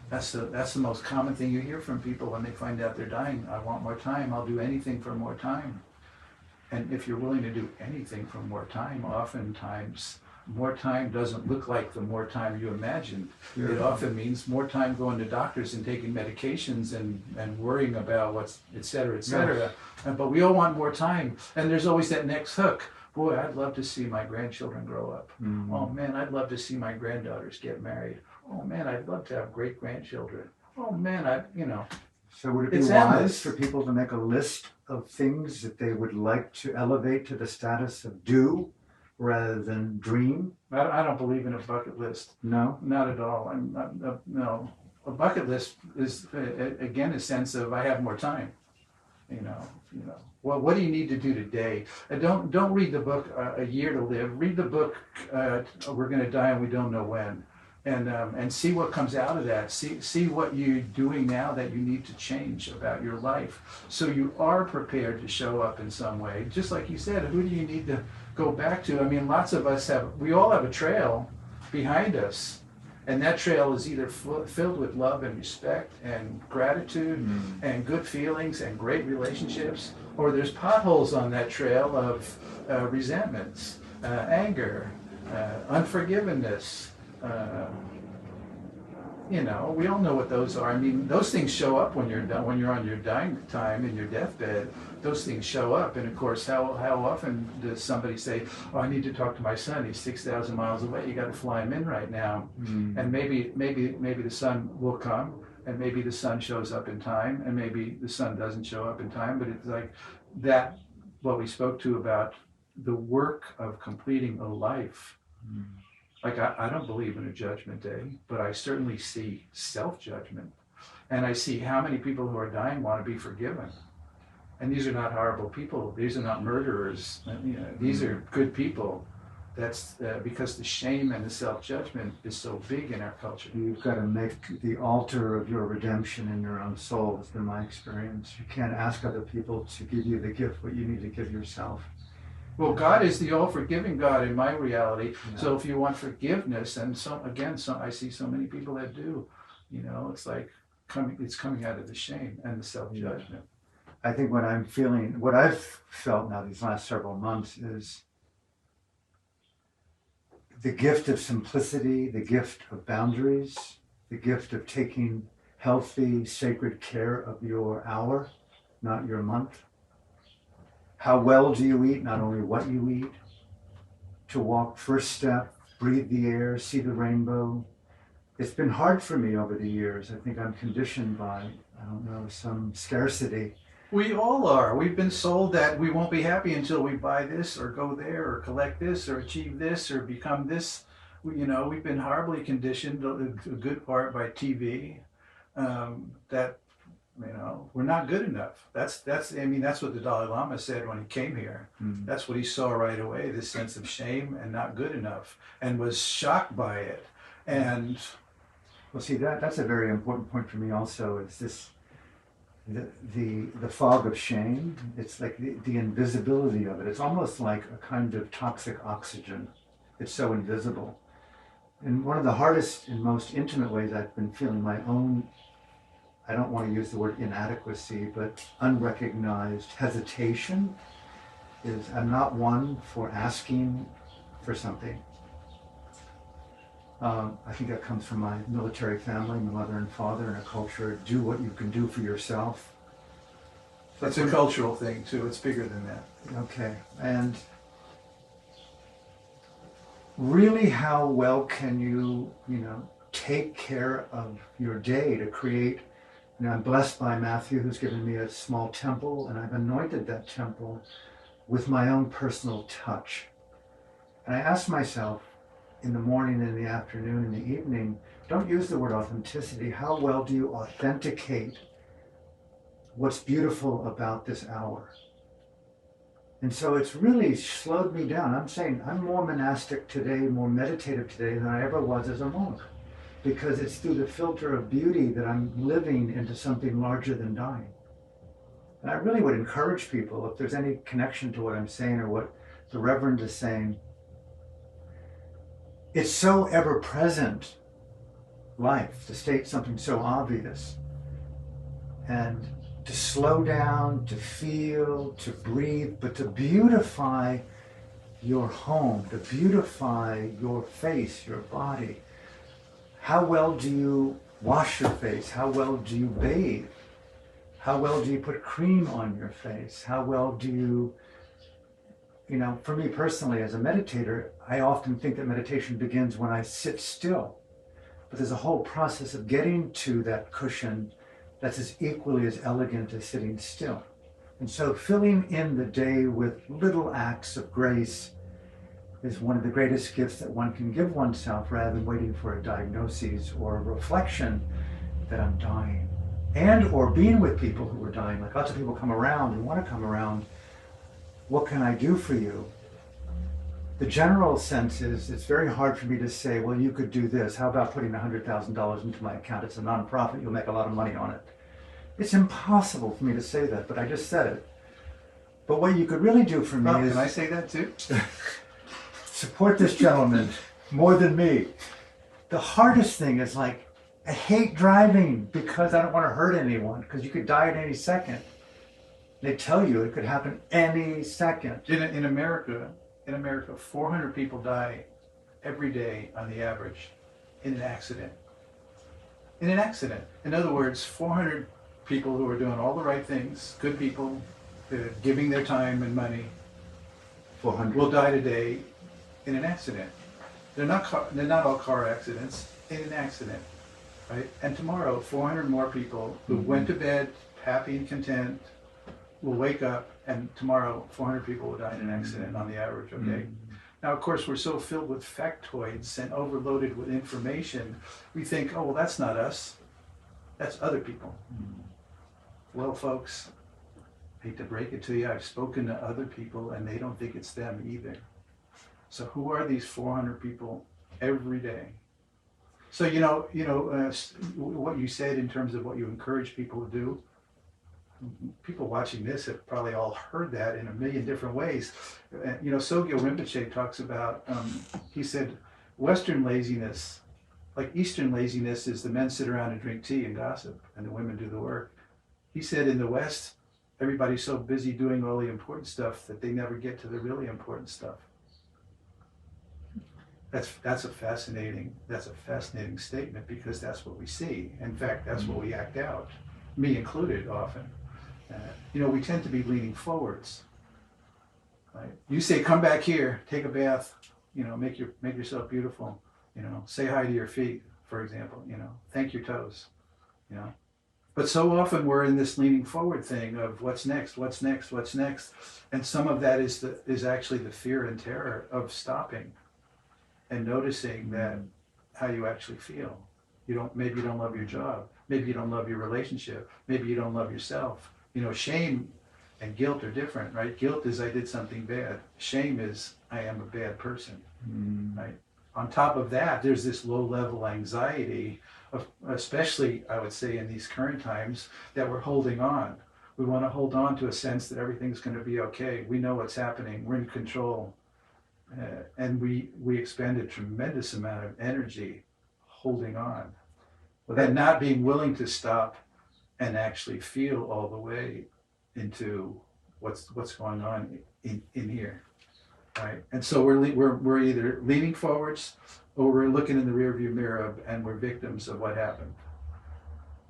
That's the most common thing you hear from people when they find out they're dying. I want more time. I'll do anything for more time. And if you're willing to do anything for more time, oftentimes more time doesn't look like the more time you imagined. Yeah. It often means more time going to doctors and taking medications and worrying about what's, et cetera, et cetera. Yeah. But we all want more time. And there's always that next hook. Boy, I'd love to see my grandchildren grow up. Mm-hmm. Oh man, I'd love to see my granddaughters get married. Oh man, I'd love to have great grandchildren. Oh man, So would it be wise for people to make a list of things that they would like to elevate to the status of do rather than dream? I don't believe in a bucket list. No? Not at all. No. A bucket list is, again, a sense of I have more time. Well, what do you need to do today? Don't read the book A Year to Live. Read the book We're Going to Die and We Don't Know When. And see what comes out of that. See what you're doing now that you need to change about your life. So you are prepared to show up in some way. Just like you said, who do you need to go back to? I mean, lots of us we all have a trail behind us. And that trail is either filled with love and respect and gratitude and good feelings and great relationships, or there's potholes on that trail of resentments, anger, unforgiveness. We all know what those are. I mean, those things show up when you're done, when you're on your dying time in your deathbed. Those things show up, and of course, how often does somebody say, "Oh, I need to talk to my son. He's 6,000 miles away. You got to fly him in right now." And maybe the son will come, and maybe the son shows up in time, and maybe the son doesn't show up in time. But it's like that. What we spoke to about the work of completing a life. Like, I don't believe in a judgment day, but I certainly see self-judgment. And I see how many people who are dying want to be forgiven. And these are not horrible people. These are not murderers. These are good people. That's because the shame and the self-judgment is so big in our culture. You've got to make the altar of your redemption in your own soul, has been my experience. You can't ask other people to give you the gift, what you need to give yourself. Well, God is the all-forgiving God in my reality. Yeah. So if you want forgiveness, and I see so many people that do, it's like it's coming out of the shame and the self-judgment. I think what I've felt now these last several months is the gift of simplicity, the gift of boundaries, the gift of taking healthy, sacred care of your hour, not your month. How well do you eat, not only what you eat, to walk first step, breathe the air, see the rainbow. It's been hard for me over the years. I think I'm conditioned by, some scarcity. We all are. We've been sold that we won't be happy until we buy this or go there or collect this or achieve this or become this. We've been horribly conditioned, a good part by TV, that we're not good enough. That's what the Dalai Lama said when he came here. That's what he saw right away, this sense of shame and not good enough, and was shocked by it. And well, see, that's a very important point for me also, is this the fog of shame. It's like the invisibility of it. It's almost like a kind of toxic oxygen. It's so invisible. And one of the hardest and most intimate ways I've been feeling my own, I don't want to use the word inadequacy, but unrecognized hesitation, is I'm not one for asking for something. I think that comes from my military family, my mother and father, and a culture, do what you can do for yourself. That's a cultural thing too, it's bigger than that. Okay, and really how well can you, take care of your day to create And I'm blessed by Matthew, who's given me a small temple, and I've anointed that temple with my own personal touch. And I ask myself in the morning, in the afternoon, in the evening, don't use the word authenticity. How well do you authenticate what's beautiful about this hour? And so it's really slowed me down. I'm saying I'm more monastic today, more meditative today than I ever was as a monk, because it's through the filter of beauty that I'm living into something larger than dying. And I really would encourage people, if there's any connection to what I'm saying or what the Reverend is saying, it's so ever present, life, to state something so obvious. And to slow down, to feel, to breathe, but to beautify your home, to beautify your face, your body. How well do you wash your face? How well do you bathe? How well do you put cream on your face? How well do you, for me personally as a meditator, I often think that meditation begins when I sit still. But there's a whole process of getting to that cushion that's as equally as elegant as sitting still. And so filling in the day with little acts of grace is one of the greatest gifts that one can give oneself, rather than waiting for a diagnosis or a reflection that I'm dying. And or being with people who are dying. Like lots of people come around and want to come around. What can I do for you? The general sense is it's very hard for me to say, well, you could do this. How about putting $100,000 into my account? It's a nonprofit. You'll make a lot of money on it. It's impossible for me to say that, but I just said it. But what you could really do for me is... Can I say that too? Support this gentleman more than me. The hardest thing is I hate driving because I don't want to hurt anyone, because you could die at any second. They tell you it could happen any second. In America, 400 people die every day on the average in an accident. In an accident. In other words, 400 people who are doing all the right things, good people, giving their time and money, 400 will die today in an accident. They're not all car accidents, in an accident, right? And tomorrow, 400 more people who went to bed happy and content will wake up, and tomorrow 400 people will die in an accident on the average, okay? Now, of course, we're so filled with factoids and overloaded with information, we think, oh, well, that's not us, that's other people. Well, folks, I hate to break it to you, I've spoken to other people and they don't think it's them either. So who are these 400 people every day? So, what you said in terms of what you encourage people to do, people watching this have probably all heard that in a million different ways. Sogyal Rinpoche talks about, he said, Western laziness, like Eastern laziness, is the men sit around and drink tea and gossip, and the women do the work. He said in the West, everybody's so busy doing all the important stuff that they never get to the really important stuff. That's a fascinating statement, because that's what we see. In fact, that's what we act out, me included often. We tend to be leaning forwards. Right? You say, come back here, take a bath, make yourself beautiful, say hi to your feet, for example, thank your toes, But so often we're in this leaning forward thing of what's next, and some of that is actually the fear and terror of stopping and noticing that how you actually feel. Maybe you don't love your job, maybe you don't love your relationship, maybe you don't love yourself. Shame and guilt are different, right? Guilt is I did something bad. Shame is I am a bad person, right? On top of that, there's this low-level anxiety, especially, I would say, in these current times, that we're holding on. We want to hold on to a sense that everything's going to be okay. We know what's happening. We're in control. And we expend a tremendous amount of energy holding on. And not being willing to stop and actually feel all the way into what's going on in here. Right, and so we're either leaning forwards or we're looking in the rearview mirror and we're victims of what happened.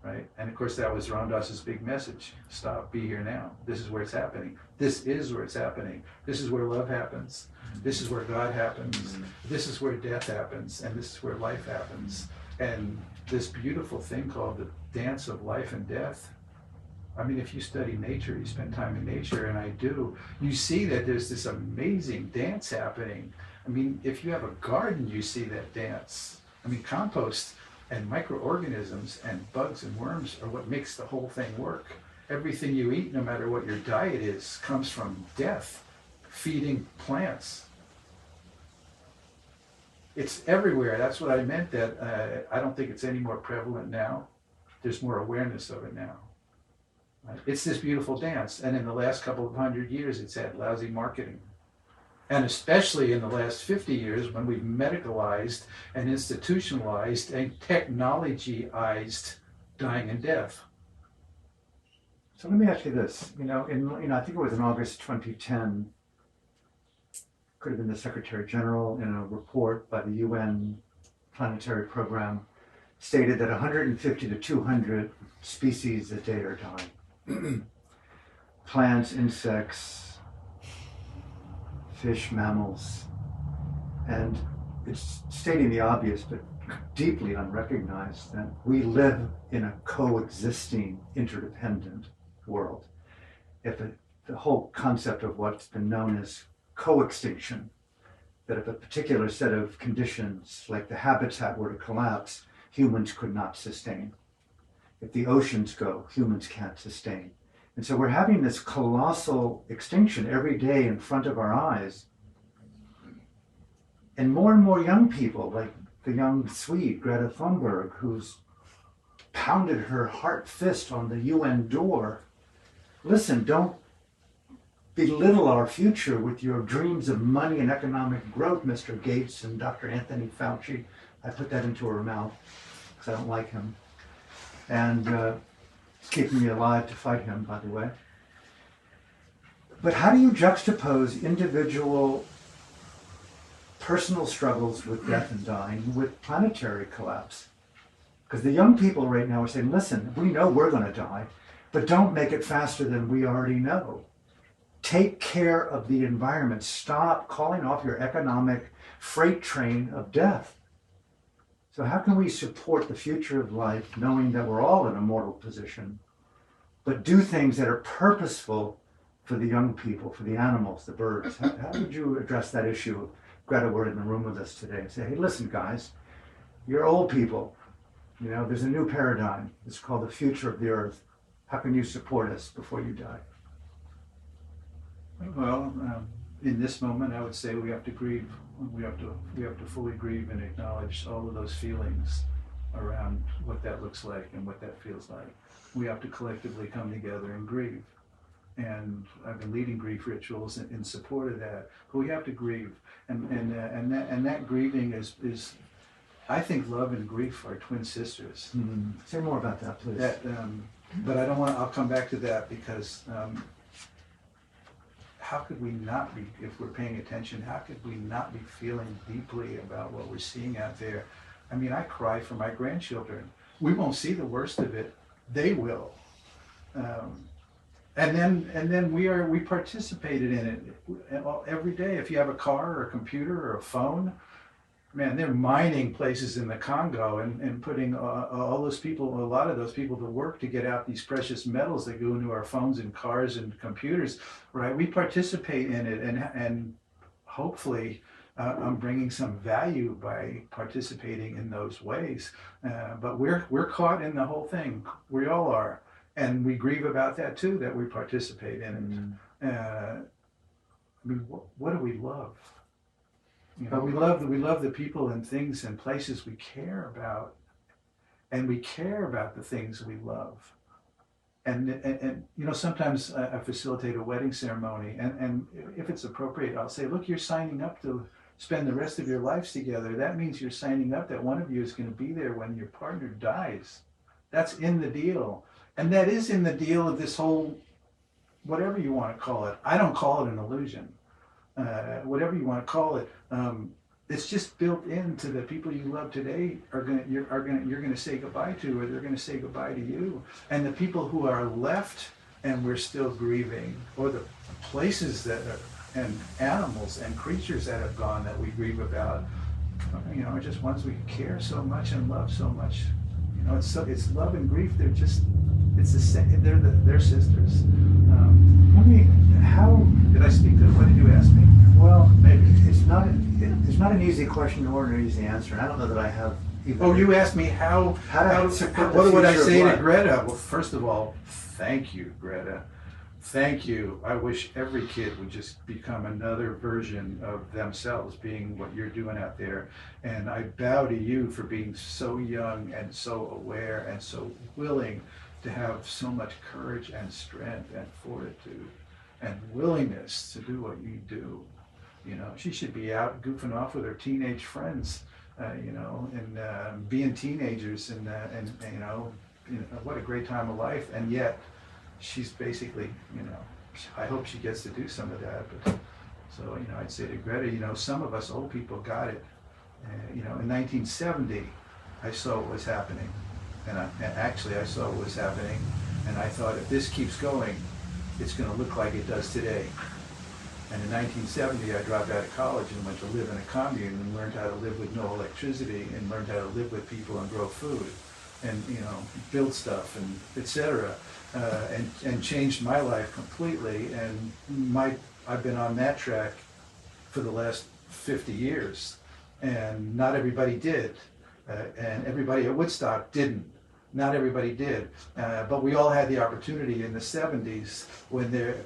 Right, and of course that was Ram Dass's big message: stop, be here now. This is where it's happening. This is where it's happening. This is where love happens. This is where God happens. This is where death happens, and this is where life happens. and this beautiful thing called the dance of life and death. I mean, if you study nature, you spend time in nature, and I do, you see that there's this amazing dance happening. I mean, if you have a garden, you see that dance. I mean, compost and microorganisms and bugs and worms are what makes the whole thing work. Everything you eat, no matter what your diet is, comes from death, feeding plants. It's everywhere. That's what I meant, that I don't think it's any more prevalent now. There's more awareness of it now. It's this beautiful dance, and in the last couple of 100 years, it's had lousy marketing. And especially in the last 50 years, when we've medicalized and institutionalized and technologyized dying and death. So let me ask you this. I think it was in August 2010, could have been the Secretary General, in a report by the UN Planetary Program, stated that 150 to 200 species a day are dying. Plants, insects, fish, mammals, and it's stating the obvious but deeply unrecognized that we live in a coexisting, interdependent world. The whole concept of what's been known as co-extinction, that if a particular set of conditions like the habitat were to collapse, humans could not sustain. If the oceans go, humans can't sustain. And so we're having this colossal extinction every day in front of our eyes. And more young people, like the young Swede, Greta Thunberg, who's pounded her heart fist on the UN door. Listen, don't belittle our future with your dreams of money and economic growth, Mr. Gates and Dr. Anthony Fauci. I put that into her mouth because I don't like him. And it's keeping me alive to fight him, by the way. But how do you juxtapose individual personal struggles with death and dying with planetary collapse? Because the young people right now are saying, listen, we know we're going to die, but don't make it faster than we already know. Take care of the environment. Stop calling off your economic freight train of death. So how can we support the future of life, knowing that we're all in a mortal position, but do things that are purposeful for the young people, for the animals, the birds? How would you address that issue? Greta were in the room with us today and say, hey, listen, guys, you're old people. There's a new paradigm. It's called the future of the earth. How can you support us before you die? Well, in this moment, I would say we have to grieve. We have to fully grieve and acknowledge all of those feelings around what that looks like and what that feels like. We have to collectively come together and grieve. And I've been leading grief rituals in support of that. But we have to grieve, and that grieving is, I think, love and grief are twin sisters. Mm-hmm. Say more about that, please. But I don't want. I'll come back to that because. How could we not be, if we're paying attention, how could we not be feeling deeply about what we're seeing out there? I mean, I cry for my grandchildren. We won't see the worst of it. They will. And then we participated in it every day. If you have a car or a computer or a phone, man, they're mining places in the Congo and putting all those people, a lot of those people to work to get out these precious metals that go into our phones and cars and computers, right? We participate in it, and hopefully I'm bringing some value by participating in those ways. But we're caught in the whole thing. We all are. And we grieve about that too, that we participate in it. I mean, what do we love? We love the people and things and places we care about, and we care about the things we love. And sometimes I facilitate a wedding ceremony, and if it's appropriate, I'll say, look, you're signing up to spend the rest of your lives together. That means you're signing up that one of you is going to be there when your partner dies. That's in the deal, and that is in the deal of this whole, whatever you want to call it. I don't call it an illusion. Whatever you want to call it, it's just built into the people you love today you're gonna say goodbye to, or they're gonna say goodbye to you. And the people who are left and we're still grieving, or the places that are, and animals and creatures that have gone that we grieve about, just ones we care so much and love so much. It's love and grief. It's the same. They're sisters. How did I speak to? What did you ask me? Well, maybe it's not an easy question or an easy answer. And I don't know that I have. Oh, you asked me what would I say to Greta? Well, first of all, thank you, Greta. Thank you. I wish every kid would just become another version of themselves, being what you're doing out there. And I bow to you for being so young and so aware and so willing to have so much courage and strength and fortitude and willingness to do what you do. She should be out goofing off with her teenage friends, and being teenagers, and what a great time of life. And yet, she's basically, I hope she gets to do some of that. But so, I'd say to Greta, some of us old people got it. In 1970, I saw what was happening, and actually I saw what was happening, and I thought, if this keeps going, it's going to look like it does today. And in 1970, I dropped out of college and went to live in a commune and learned how to live with no electricity and learned how to live with people and grow food and, build stuff and etc. And changed my life completely. And I've been on that track for the last 50 years. And not everybody did. And everybody at Woodstock didn't. Not everybody did, but we all had the opportunity in the 70s,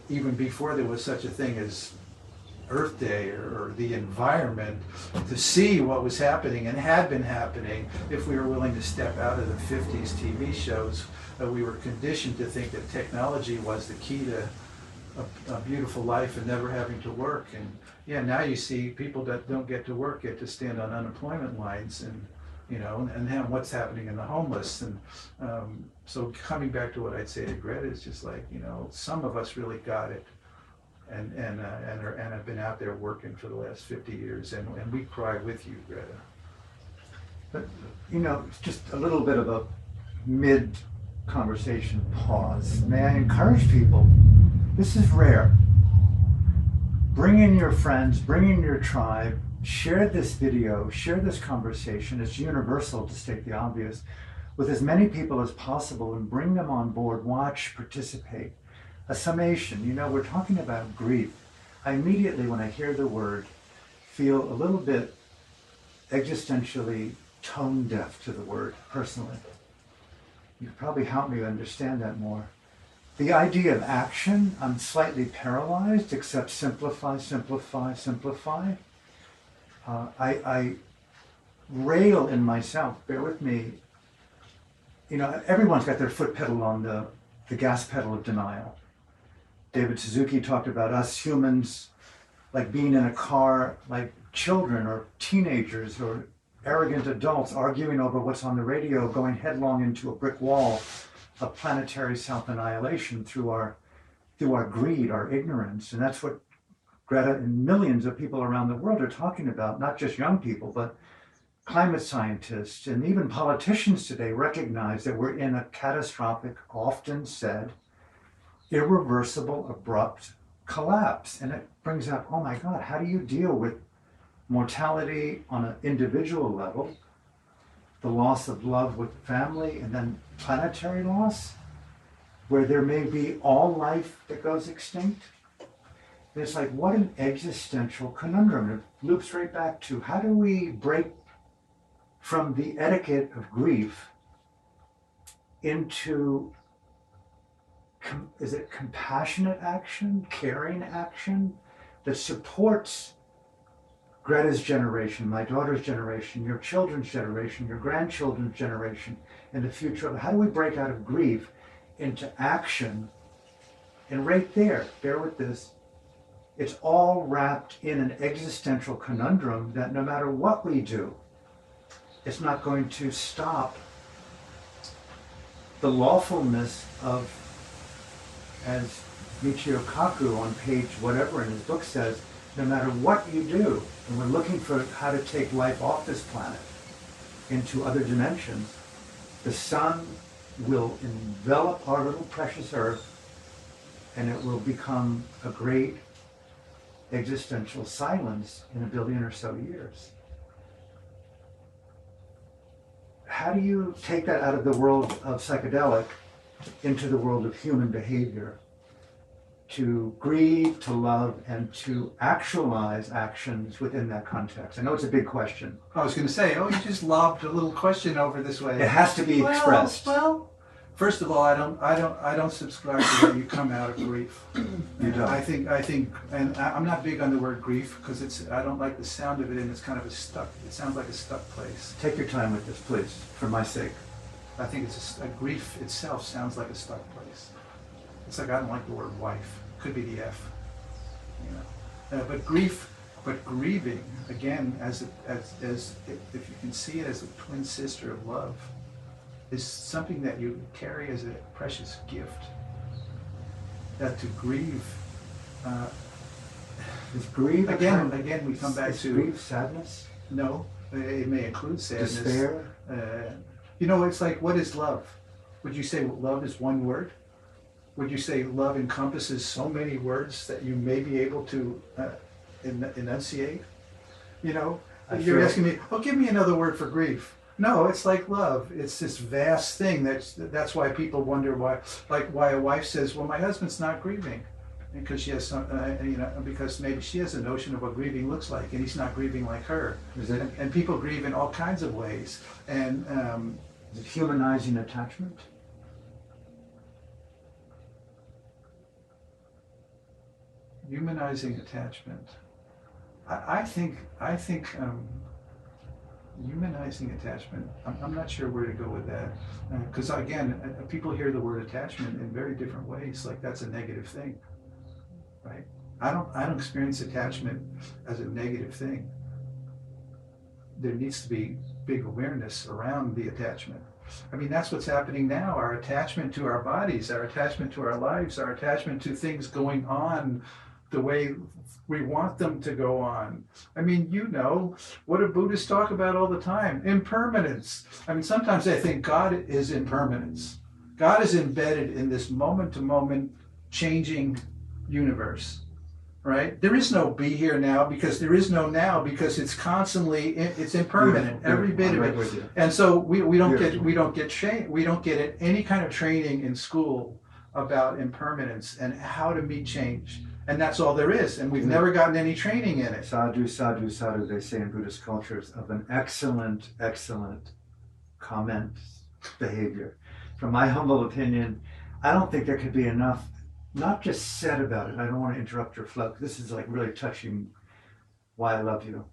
even before there was such a thing as Earth Day or the environment, to see what was happening and had been happening. If we were willing to step out of the 50s TV shows, we were conditioned to think that technology was the key to a beautiful life and never having to work. And yeah, now you see people that don't get to work get to stand on unemployment lines, and and then what's happening in the homeless. And so coming back to what I'd say to Greta is just like, some of us really got it, and have been out there working for the last 50 years, and we cry with you, Greta. But, just a little bit of a mid-conversation pause. May I encourage people, this is rare. Bring in your friends, bring in your tribe, share this video, share this conversation. It's universal, to state the obvious, with as many people as possible, and bring them on board, watch, participate. A summation, we're talking about grief. I immediately, when I hear the word, feel a little bit existentially tone deaf to the word, personally. You could probably help me understand that more. The idea of action, I'm slightly paralyzed, except simplify, simplify, simplify. I rail in myself, bear with me. Everyone's got their foot pedal on the gas pedal of denial. David Suzuki talked about us humans like being in a car like children or teenagers or arrogant adults arguing over what's on the radio, going headlong into a brick wall of planetary self-annihilation through our greed, our ignorance. And that's what Greta and millions of people around the world are talking about, not just young people, but climate scientists and even politicians today recognize that we're in a catastrophic, often said, irreversible, abrupt collapse. And it brings up, oh my God, how do you deal with mortality on an individual level, the loss of love with family, and then planetary loss, where there may be all life that goes extinct? And it's like, what an existential conundrum. It loops right back to, how do we break from the etiquette of grief into, is it compassionate action, caring action that supports Greta's generation, my daughter's generation, your children's generation, your grandchildren's generation, and the future? How do we break out of grief into action? And right there, bear with this, it's all wrapped in an existential conundrum that no matter what we do, it's not going to stop the lawfulness of, as Michio Kaku on page whatever in his book says, no matter what you do, and we're looking for how to take life off this planet into other dimensions, the sun will envelop our little precious earth, and it will become a great existential silence in 1 billion or so years. how do you take that out of the world of psychedelic into the world of human behavior? To grieve, to love, and to actualize actions within that context. I know it's a big question. I was going to say, oh, you just lobbed a little question over this way. It has to be expressed. Well, first of all, I don't subscribe to that you come out of grief. You don't. I think, and I'm not big on the word grief because I don't like the sound of it, and it's kind of it sounds like a stuck place. Take your time with this, please, for my sake. I think it's a grief itself sounds like a stuck place. It's like I don't like the word wife. Could be the F, you know. But grieving again, as if you can see it as a twin sister of love, is something that you carry as a precious gift. That to grieve. Is grief again? We come back is to grief sadness. No, it may include sadness. Despair. You know, it's like, what is love? Would you say love is one word? Would you say love encompasses so many words that you may be able to enunciate? You know, you're asking me, oh, give me another word for grief. No, it's like love. It's this vast thing. That's why people wonder why a wife says, well, my husband's not grieving. Because she has some, because maybe she has a notion of what grieving looks like, and he's not grieving like her. And people grieve in all kinds of ways. And is it humanizing attachment? Humanizing attachment. I think humanizing attachment. I'm not sure where to go with that, because again, people hear the word attachment in very different ways. Like that's a negative thing, right? I don't experience attachment as a negative thing. There needs to be big awareness around the attachment. I mean, that's what's happening now. Our attachment to our bodies, our attachment to our lives, our attachment to things going on the way we want them to go on. I mean, you know, what do Buddhists talk about all the time? Impermanence. I mean, sometimes I think God is impermanence. God is embedded in this moment-to-moment changing universe, right? There is no be here now because there is no now because it's constantly, it's impermanent, every bit of it. And so we don't get any kind of training in school about impermanence and how to meet change. And that's all there is. And we've never gotten any training in it. Sadhu, sadhu, sadhu, they say in Buddhist cultures, of an excellent, excellent comment behavior. From my humble opinion, I don't think there could be enough, not just said about it. I don't want to interrupt your flow. This is like really touching why I love you.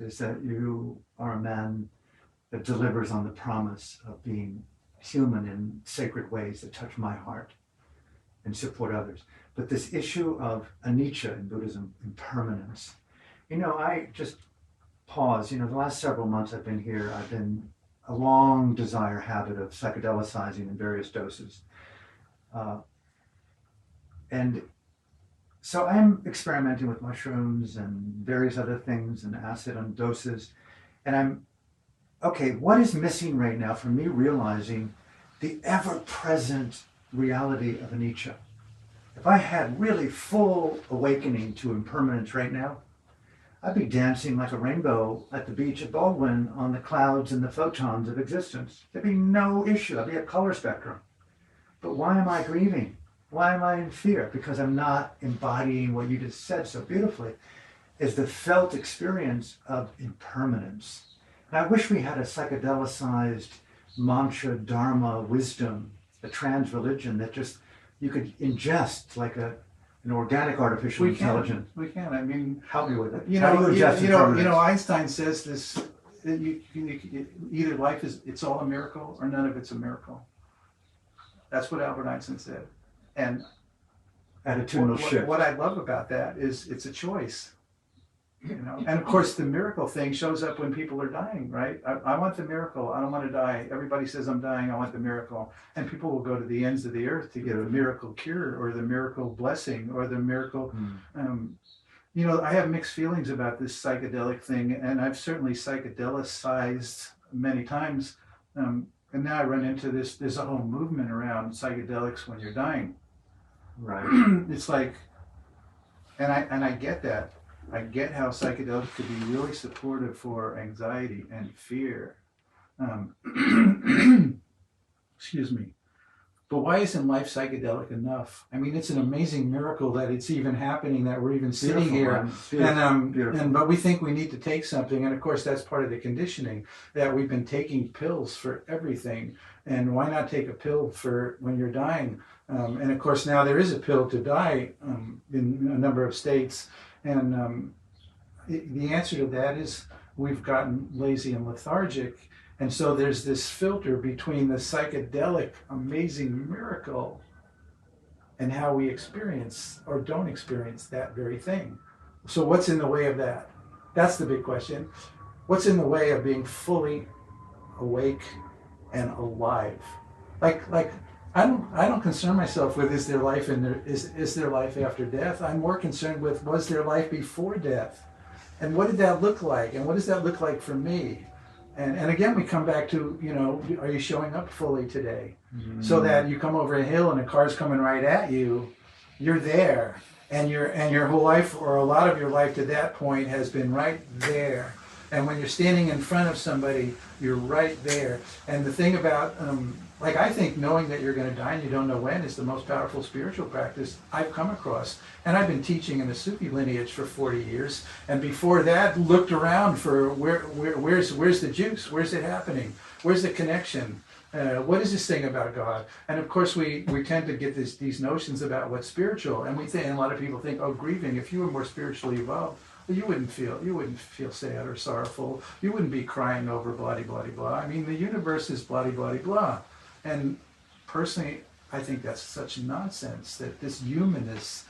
Is that you are a man that delivers on the promise of being human in sacred ways that touch my heart and support others. But this issue of anicca in Buddhism, impermanence, you know, I just pause. You know, the last several months I've been here, I've been a long desire habit of psychedelicizing in various doses. And so I'm experimenting with mushrooms and various other things and acid and doses. And okay, what is missing right now from me realizing the ever-present reality of anicca? If I had really full awakening to impermanence right now, I'd be dancing like a rainbow at the beach at Baldwin on the clouds and the photons of existence. There'd be no issue. I'd be a color spectrum. But why am I grieving? Why am I in fear? Because I'm not embodying what you just said so beautifully, is the felt experience of impermanence. And I wish we had a psychedelicized mantra, dharma, wisdom, a trans religion that just you could ingest like an organic artificial intelligence. We can. I mean, help me with it. You know, Einstein says this. Either life it's all a miracle or none of it's a miracle. That's what Albert Einstein said. And attitudinal shift. What I love about that is it's a choice. You know, and of course the miracle thing shows up when people are dying, right? I want the miracle. I don't want to die. Everybody says I'm dying. I want the miracle. And people will go to the ends of the earth to get a miracle cure or the miracle blessing or the miracle. You know, I have mixed feelings about this psychedelic thing, and I've certainly psychedelicized many times. And now I run into there's a whole movement around psychedelics when you're dying. Right. It's like, and I get that. I get how psychedelics could be really supportive for anxiety and fear. Excuse me. But why isn't life psychedelic enough? I mean, it's an amazing miracle that it's even happening, that we're even sitting here. And but we think we need to take something, and of course that's part of the conditioning, that we've been taking pills for everything. And why not take a pill for when you're dying? And of course now there is a pill to die in a number of states, and the answer to that is we've gotten lazy and lethargic. And so there's this filter between the psychedelic amazing miracle and how we experience or don't experience that very thing. So what's in the way of that? That's the big question. What's in the way of being fully awake and alive? Like I don't concern myself with is there life is there life after death? I'm more concerned with was there life before death? And what did that look like? And what does that look like for me? And again, we come back to, are you showing up fully today? Mm-hmm. So that you come over a hill and a car's coming right at you, you're there. And your whole life, or a lot of your life to that point, has been right there. And when you're standing in front of somebody, you're right there. And the thing about, I think knowing that you're going to die and you don't know when is the most powerful spiritual practice I've come across. And I've been teaching in the Sufi lineage for 40 years. And before that, looked around for where's the juice? Where's it happening? Where's the connection? What is this thing about God? And of course, we tend to get these notions about what's spiritual. And and a lot of people think, oh, grieving, if you were more spiritually evolved, you wouldn't feel sad or sorrowful. You wouldn't be crying over blah, blah, blah. I mean, the universe is blah, blah, blah. And personally, I think that's such nonsense that this humanness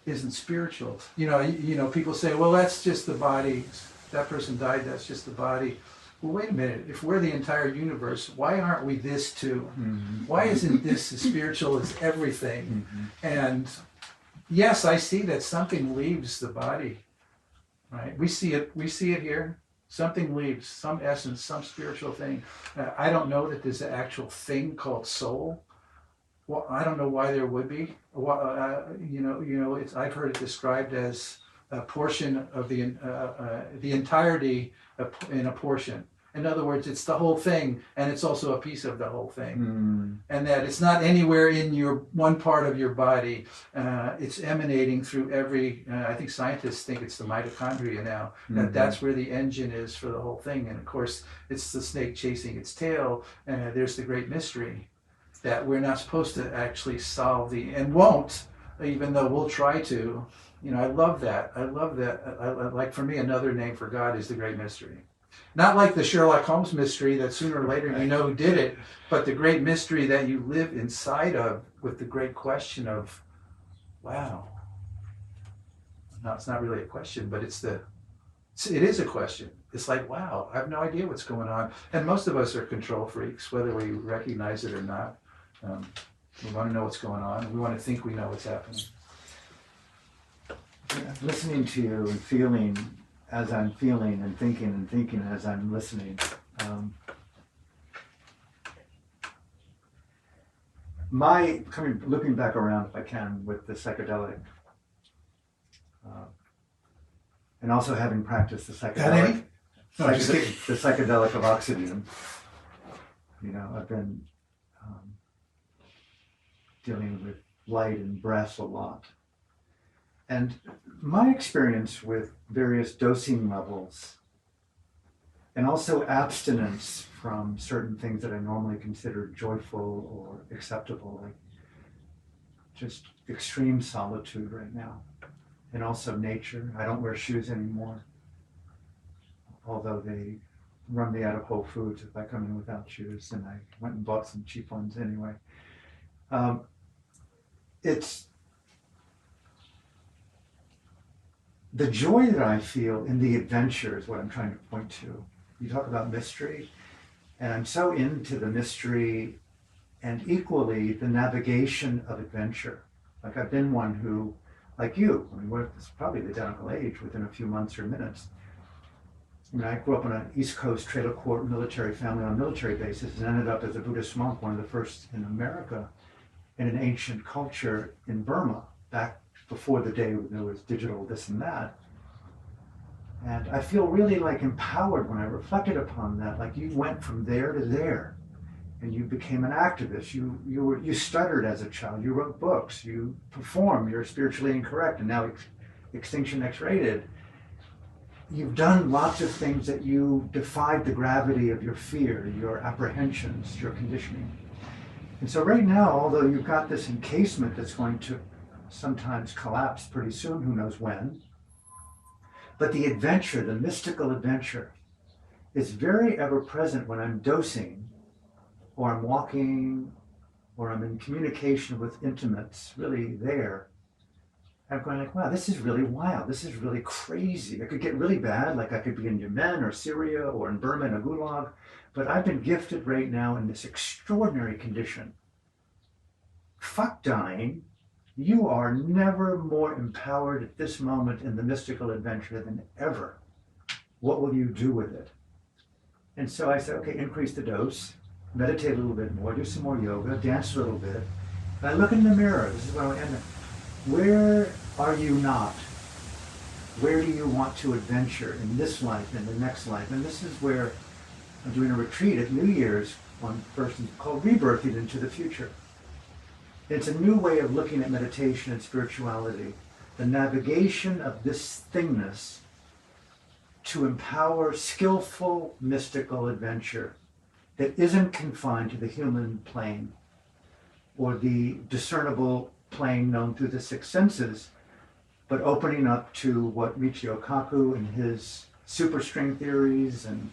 isn't spiritual. People say, well, that's just the body. That person died, that's just the body. Well, wait a minute. If we're the entire universe, why aren't we this too? Mm-hmm. Why isn't this as spiritual as everything? Mm-hmm. And yes, I see that something leaves the body. Right? We see it here. Something leaves, some essence, some spiritual thing. I don't know that there's an actual thing called soul. Well, I don't know why there would be. I've heard it described as a portion of the entirety in a portion. In other words, it's the whole thing, and it's also a piece of the whole thing. Mm. And that it's not anywhere in your one part of your body. It's emanating through every, I think scientists think it's the mitochondria now, that's where the engine is for the whole thing. And of course, it's the snake chasing its tail. There's the great mystery that we're not supposed to actually solve and won't, even though we'll try to. I love that. Like for me, another name for God is the great mystery. Not like the Sherlock Holmes mystery that sooner or later you know who did it, but the great mystery that you live inside of with the great question of, wow. No, it's not really a question, but it is a question. It's like, wow, I have no idea what's going on. And most of us are control freaks, whether we recognize it or not. We want to know what's going on. We want to think we know what's happening. Yeah, listening to you and feeling as I'm feeling and thinking as I'm listening. Looking back around, if I can, with the psychedelic, and also having practiced the psychedelic, the psychedelic of oxygen. I've been dealing with light and breath a lot. And my experience with various dosing levels, and also abstinence from certain things that I normally consider joyful or acceptable, like just extreme solitude right now, and also nature. I don't wear shoes anymore, although they run me out of Whole Foods if I come in without shoes, and I went and bought some cheap ones anyway. It's the joy that I feel in the adventure is what I'm trying to point to. You talk about mystery, and I'm so into the mystery and equally the navigation of adventure. Like I've been one who, like you, it's probably the identical age within a few months or minutes. I grew up in an East Coast trailer court military family on a military basis and ended up as a Buddhist monk, one of the first in America, in an ancient culture in Burma, back before the day when there was digital this and that. And I feel really like empowered when I reflected upon that. Like you went from there to there, and you became an activist. You stuttered as a child. You wrote books. You performed. You're spiritually incorrect, and now Extinction X-rated. You've done lots of things that you defied the gravity of your fear, your apprehensions, your conditioning. And so right now, although you've got this encasement that's going to sometimes collapse pretty soon, who knows when, but the adventure, the mystical adventure, is very ever present when I'm dosing, or I'm walking, or I'm in communication with intimates, really there. I'm going like, wow, this is really wild. This is really crazy. It could get really bad, like I could be in Yemen or Syria or in Burma in a gulag, but I've been gifted right now in this extraordinary condition. Fuck dying. You are never more empowered at this moment in the mystical adventure than ever. What will you do with it? And so I said, okay, increase the dose, meditate a little bit more, do some more yoga, dance a little bit. And I look in the mirror. This is what I want to end. Where are you not? Where do you want to adventure in this life and the next life? And this is where I'm doing a retreat at New Year's on person called Rebirthing into the Future. It's a new way of looking at meditation and spirituality, the navigation of this thingness to empower skillful mystical adventure that isn't confined to the human plane or the discernible plane known through the six senses, but opening up to what Michio Kaku and his superstring theories and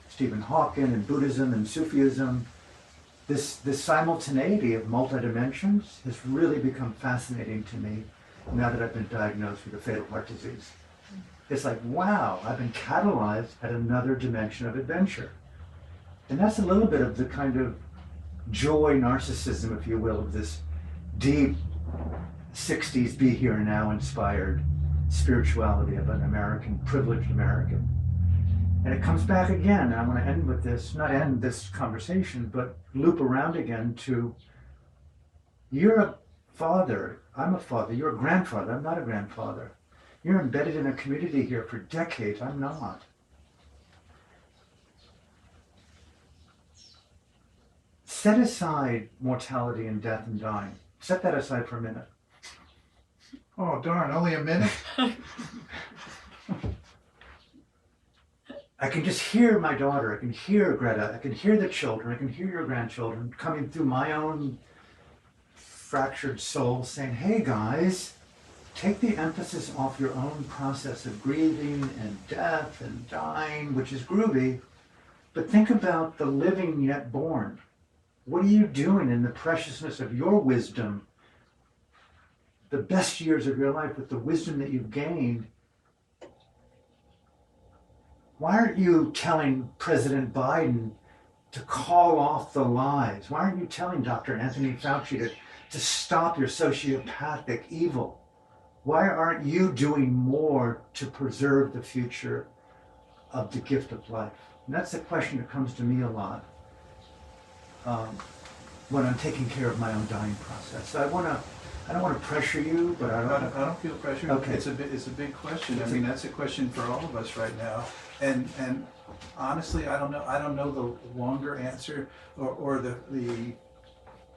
Stephen Hawking and Buddhism and Sufism, this simultaneity of multi-dimensions has really become fascinating to me now that I've been diagnosed with a fatal heart disease. It's like, wow, I've been catalyzed at another dimension of adventure. And that's a little bit of the kind of joy narcissism, if you will, of this deep 60s be here now inspired spirituality of an American, privileged American. And it comes back again, and I want to end with this, not end this conversation, but loop around again to, you're a father, I'm a father, you're a grandfather, I'm not a grandfather. You're embedded in a community here for decades, I'm not. Set aside mortality and death and dying. Set that aside for a minute. Oh, darn, only a minute? I can just hear my daughter, I can hear Greta, I can hear the children, I can hear your grandchildren coming through my own fractured soul saying, hey guys, take the emphasis off your own process of grieving and death and dying, which is groovy, but think about the living yet born. What are you doing in the preciousness of your wisdom, the best years of your life with the wisdom that you've gained? Why aren't you telling President Biden to call off the lies? Why aren't you telling Dr. Anthony Fauci to stop your sociopathic evil? Why aren't you doing more to preserve the future of the gift of life? And that's the question that comes to me a lot when I'm taking care of my own dying process. So I don't want to pressure you, but I don't feel pressure. Okay. It's a big question. I mean, that's a question for all of us right now. And honestly, I don't know the longer answer or the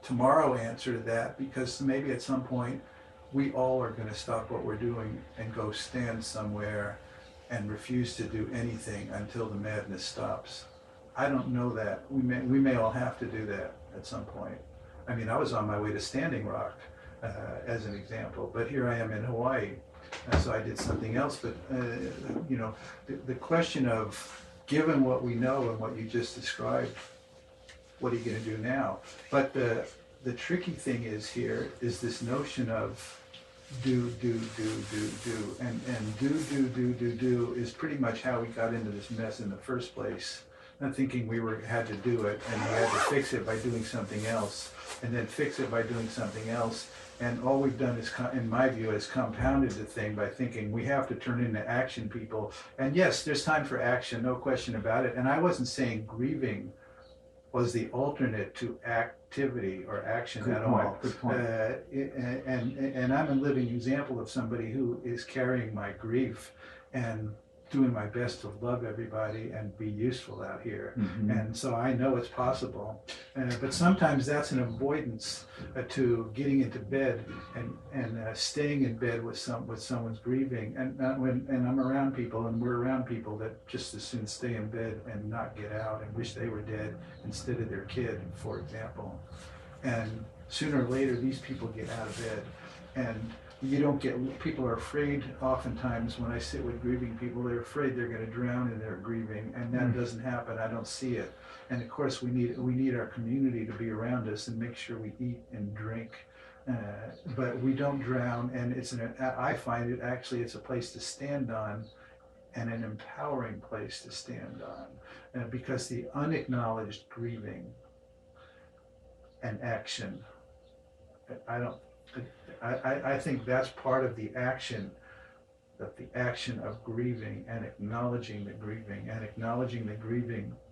tomorrow answer to that, because maybe at some point we all are going to stop what we're doing and go stand somewhere and refuse to do anything until the madness stops. I don't know that. We may all have to do that at some point. I mean, I was on my way to Standing Rock as an example, but here I am in Hawaii, so I did something else. But you know, the question of, given what we know and what you just described, what are you going to do now? But the tricky thing is here is this notion of do, and do is pretty much how we got into this mess in the first place. Not thinking we had to do it, and we had to fix it by doing something else, and then fix it by doing something else. And all we've done is, in my view, is compounded the thing by thinking we have to turn into action people. And yes, there's time for action, no question about it. And I wasn't saying grieving was the alternate to activity or action Good at point, all. good point. And I'm a living example of somebody who is carrying my grief and doing my best to love everybody and be useful out here. Mhm. And so I know it's possible. But sometimes that's an avoidance to getting into bed and staying in bed with someone's grieving. And and I'm around people, and we're around people that just as soon stay in bed and not get out and wish they were dead instead of their kid, for example. And sooner or later, these people get out of bed. And you don't get, people are afraid oftentimes when I sit with grieving people, they're afraid they're going to drown in their grieving, and that doesn't happen. I don't see it. And of course we need our community to be around us and make sure we eat and drink, but we don't drown. And I find it actually, it's a place to stand on, and an empowering place to stand on, because the unacknowledged grieving and action, I think that's part of the action of grieving, and acknowledging the grieving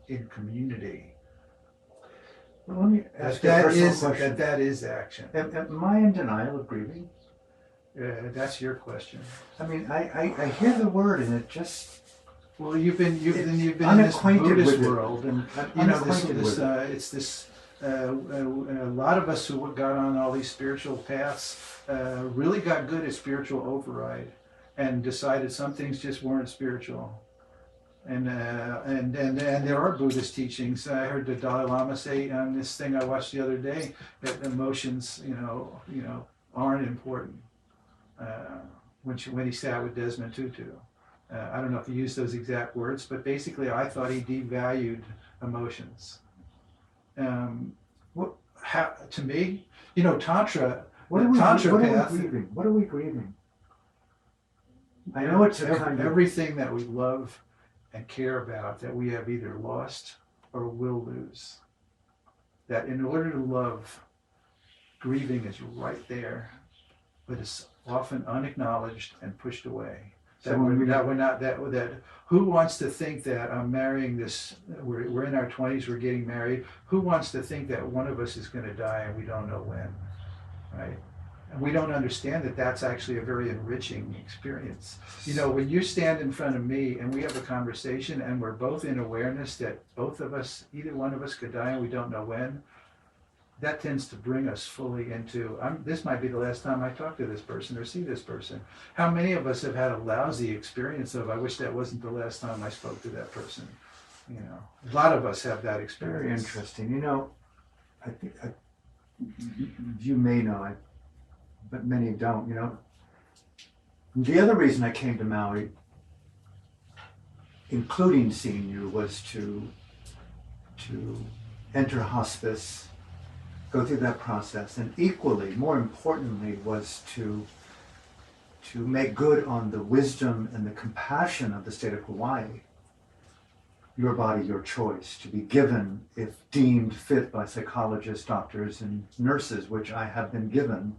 in community. Well, let me ask you a personal question. That is action. Am I in denial of grieving? That's your question. I mean, I hear the word and it just... Well, you've been in this unacquainted Buddhist with it. world, and I'm you know unacquainted with it. it's this. A lot of us who got on all these spiritual paths really got good at spiritual override, and decided some things just weren't spiritual. And there are Buddhist teachings. I heard the Dalai Lama say on this thing I watched the other day that emotions, aren't important. When he sat with Desmond Tutu, I don't know if he used those exact words, but basically I thought he devalued emotions. To me, Tantra. What are we grieving? What are we grieving? I know it's everything that we love and care about that we have either lost or will lose. That in order to love, grieving is right there, but it's often unacknowledged and pushed away. Who wants to think that I'm marrying this? We're in our 20s. We're getting married. Who wants to think that one of us is going to die and we don't know when, right? And we don't understand that that's actually a very enriching experience. When you stand in front of me and we have a conversation and we're both in awareness that both of us, either one of us could die and we don't know when, that tends to bring us fully into, this might be the last time I talk to this person or see this person. How many of us have had a lousy experience of, I wish that wasn't the last time I spoke to that person? A lot of us have that experience. Very interesting. I think you may know, but many don't. The other reason I came to Maui, including seeing you, was to enter hospice, go through that process, and equally, more importantly, was to make good on the wisdom and the compassion of the state of Hawaii. Your body, your choice, to be given, if deemed fit by psychologists, doctors, and nurses, which I have been given,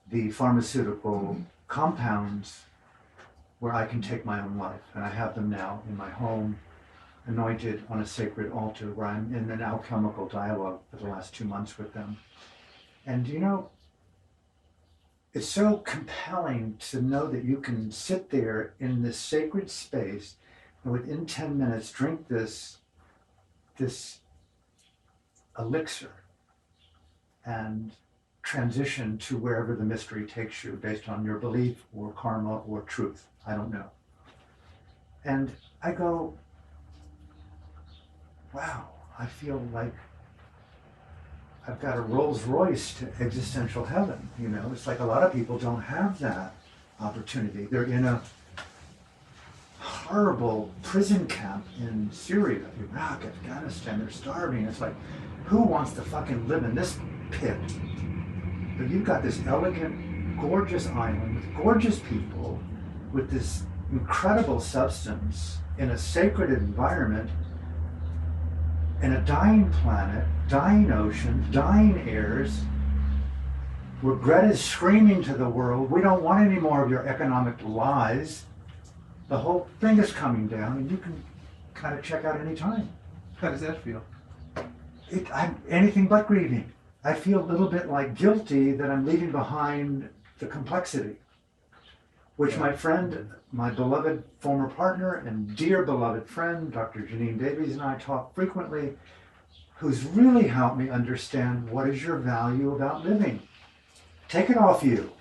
the pharmaceutical compounds where I can take my own life. And I have them now in my home, anointed on a sacred altar, where I'm in an alchemical dialogue for the last 2 months with them. And it's so compelling to know that you can sit there in this sacred space and within 10 minutes drink this elixir and transition to wherever the mystery takes you based on your belief or karma or truth. I don't know. And I go, wow, I feel like I've got a Rolls Royce to existential heaven. It's like a lot of people don't have that opportunity. They're in a horrible prison camp in Syria, Iraq, Afghanistan. They're starving. It's like, who wants to fucking live in this pit? But you've got this elegant, gorgeous island with gorgeous people, with this incredible substance in a sacred environment, in a dying planet, dying ocean, dying airs, where Greta's screaming to the world, we don't want any more of your economic lies. The whole thing is coming down, and you can kind of check out any time. How does that feel? I'm anything but grieving. I feel a little bit like guilty that I'm leaving behind the complexity. which my friend, my beloved former partner and dear beloved friend, Dr. Janine Davies, and I talk frequently, who's really helped me understand what is your value about living. Take it off you.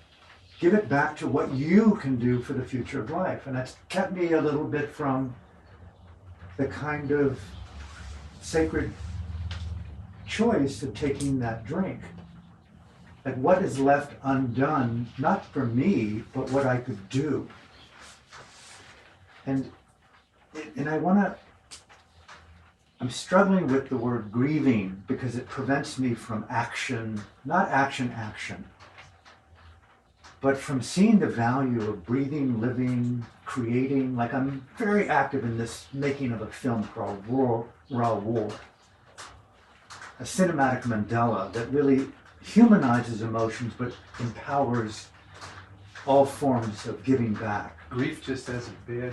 Give it back to what you can do for the future of life. And that's kept me a little bit from the kind of sacred choice of taking that drink. Like what is left undone, not for me, but what I could do. And I'm struggling with the word grieving because it prevents me from action, not action, but from seeing the value of breathing, living, creating. Like I'm very active in this making of a film called Raw War, a cinematic Mandela that really humanizes emotions but empowers all forms of giving back. Grief just has a bad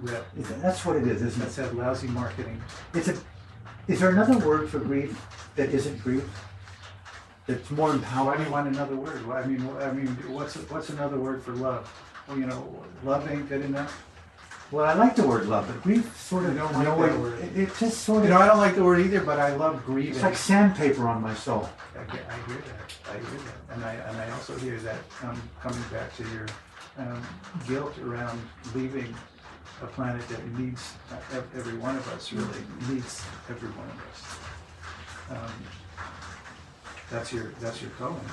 rep. That's what it is, isn't That's it? that lousy marketing. Is there another word for grief that isn't grief? That's more Why do empowering? you want another word? I mean, what's another word for love? Well, love ain't good enough. Well, I like the word love, but grief sort of I don't like that annoys. word. It just sort of. I don't like the word either, but I love grieving. It's like sandpaper on my soul. I hear that, and I also hear that coming back to your guilt around leaving a planet that needs every one of us. Really needs every one of us. That's your calling.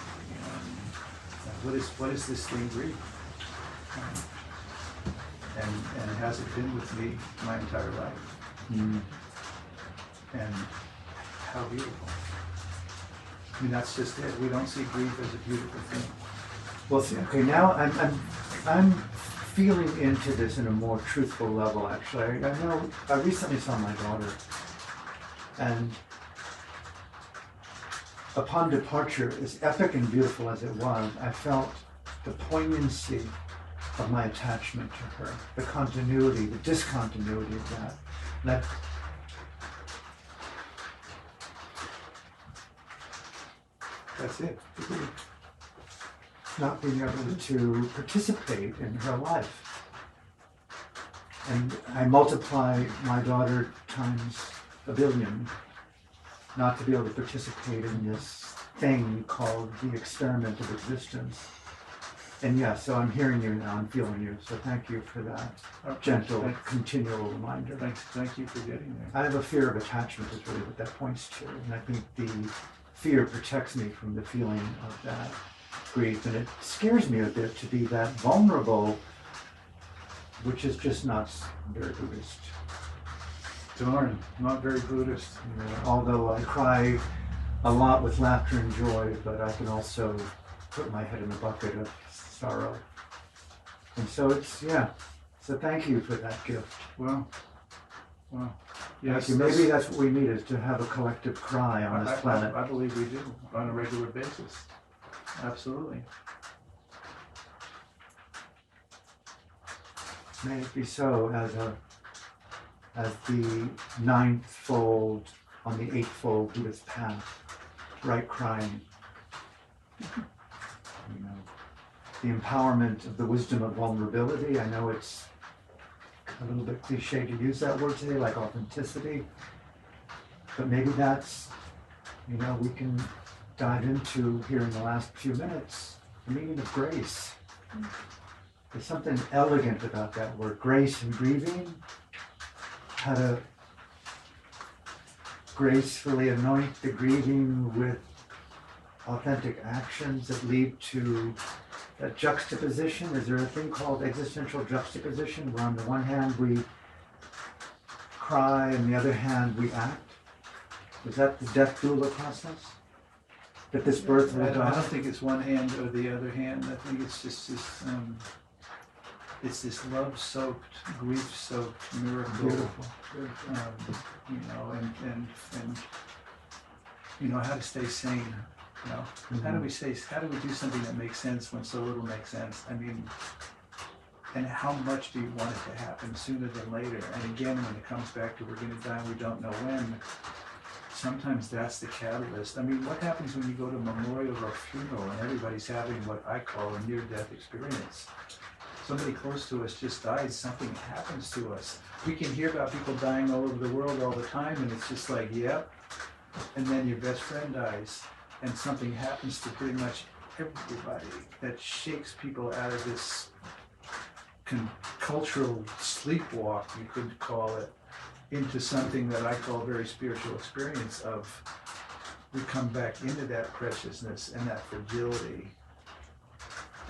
What is this thing grief? And it hasn't been with me my entire life. Mm. And how beautiful. I mean, that's just it. We don't see grief as a beautiful thing. Well, see, okay, now I'm feeling into this in a more truthful level. Actually, I know I recently saw my daughter, and upon departure, as epic and beautiful as it was, I felt the poignancy of my attachment to her, the continuity, the discontinuity of that. That's it. Not being able to participate in her life. And I multiply my daughter times a billion, not to be able to participate in this thing called the experiment of existence. And yeah, so I'm hearing you now, I'm feeling you, so thank you for that gentle, continual reminder. Thank you for getting there. I have a fear of attachment is really what that points to, and I think the fear protects me from the feeling of that grief, and it scares me a bit to be that vulnerable, which is just not very Buddhist. Darn, not very Buddhist. You know, although I cry a lot with laughter and joy, but I can also put my head in a bucket of sorrow. And so it's, yeah. So thank you for that gift. Well. Yes, thank you. Maybe that's what we need, is to have a collective cry on this planet. I believe we do, on a regular basis. Absolutely. May it be so, as the ninth fold on the eightfold Buddhist path, right crying. You know, the empowerment of the wisdom of vulnerability. I know it's a little bit cliche to use that word today, like authenticity, but maybe that's, we can dive into here in the last few minutes, the meaning of grace. There's something elegant about that word, grace and grieving. How to gracefully anoint the grieving with authentic actions that lead to a juxtaposition. Is there a thing called existential juxtaposition, where on the one hand we cry and on the other hand we act? Is that the death doula process? That this birth will die? I don't think it's one hand or the other hand. I think it's just this, it's this love-soaked, grief-soaked miracle. Beautiful. And how to stay sane. How do we do something that makes sense when so little makes sense? I mean, and how much do you want it to happen sooner than later? And again, when it comes back to we're going to die, we don't know when, sometimes that's the catalyst. I mean, what happens when you go to a memorial or a funeral and everybody's having what I call a near-death experience? somebody close to us just dies, something happens to us. We can hear about people dying all over the world all the time, and it's just like, yep. And then your best friend dies, and something happens to pretty much everybody that shakes people out of this cultural sleepwalk, you could call it, into something that I call very spiritual experience of we come back into that preciousness and that fragility.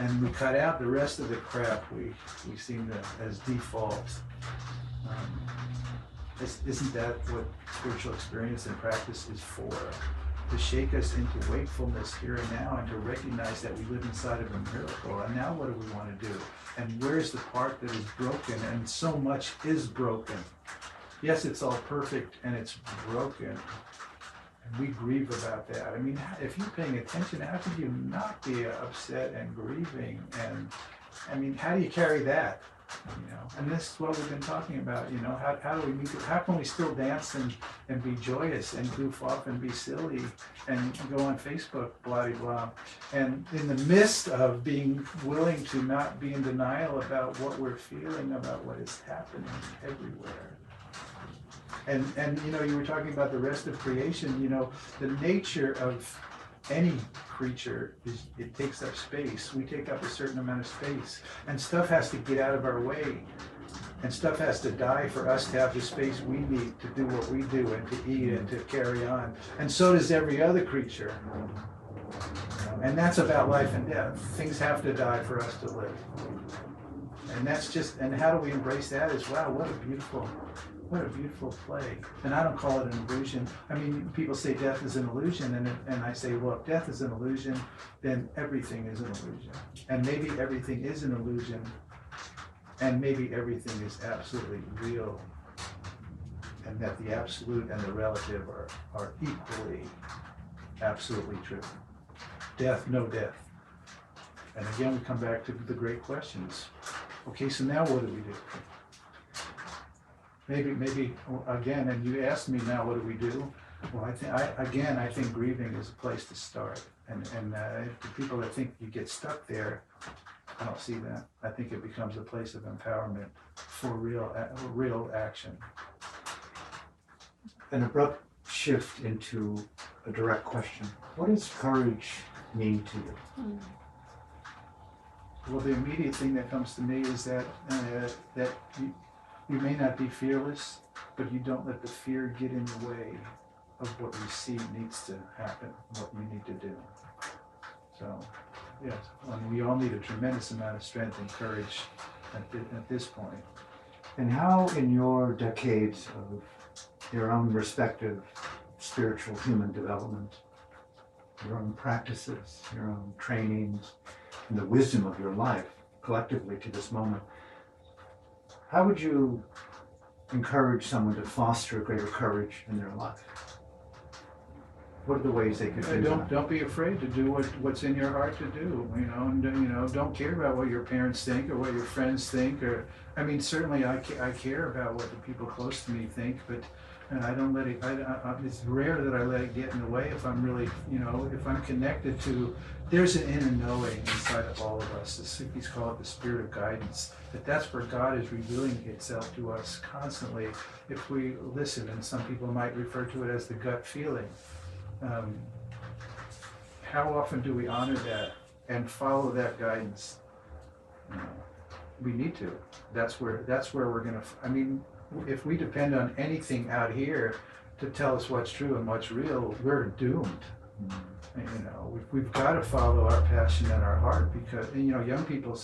And we cut out the rest of the crap we seem to as default. Isn't that what spiritual experience and practice is for? To shake us into wakefulness here and now, and to recognize that we live inside of a miracle. And now what do we want to do? And where's the part that is broken? And so much is broken. Yes, it's all perfect and it's broken. And we grieve about that. I mean, if you're paying attention, how could you not be upset and grieving? And I mean, how do you carry that? You know, and this is what we've been talking about. You know, how do we meet? How can we still dance and be joyous and goof off and be silly and go on Facebook, blah blah blah, and in the midst of being willing to not be in denial about what we're feeling, about what is happening everywhere. And you know, you were talking about the rest of creation. You know, the nature of any creature is it takes up space. We take up a certain amount of space, and stuff has to get out of our way, and stuff has to die for us to have the space we need to do what we do and to eat and to carry on. And so does every other creature. And that's about life and death. Things have to die for us to live. And that's just, and how do we embrace that as wow, what a beautiful play. And I don't call it an illusion. I mean, people say death is an illusion, and I say, well, if death is an illusion, then everything is an illusion. And maybe everything is an illusion, and maybe everything is absolutely real, and that the absolute and the relative are equally, absolutely true. Death, no death. And again, we come back to the great questions. Okay, so now what do we do? Maybe again, and you asked me now, what do we do? Well, I think grieving is a place to start. And the people that think you get stuck there, I don't see that. I think it becomes a place of empowerment for real action. An abrupt shift into a direct question. What does courage mean to you? Well, the immediate thing that comes to me is that you may not be fearless, but you don't let the fear get in the way of what you see needs to happen, what you need to do. So, yes, we all need a tremendous amount of strength and courage at this point. And how, in your decades of your own respective spiritual human development, your own practices, your own trainings, and the wisdom of your life collectively to this moment, how would you encourage someone to foster greater courage in their life? What are the ways they could do that? Don't be afraid to do what's in your heart to do. You know, and don't care about what your parents think or what your friends think. Or I mean, certainly I care about what the people close to me think, but I don't let it. It's rare that I let it get in the way if I'm really, if I'm connected to. There's an inner knowing inside of all of us. The Sikhs call it the spirit of guidance. That's where God is revealing itself to us constantly if we listen. And some people might refer to it as the gut feeling. How often do we honor that and follow that guidance? We need to. That's where we're gonna. I mean, if we depend on anything out here to tell us what's true and what's real, we're doomed. We've got to follow our passion and our heart because young people.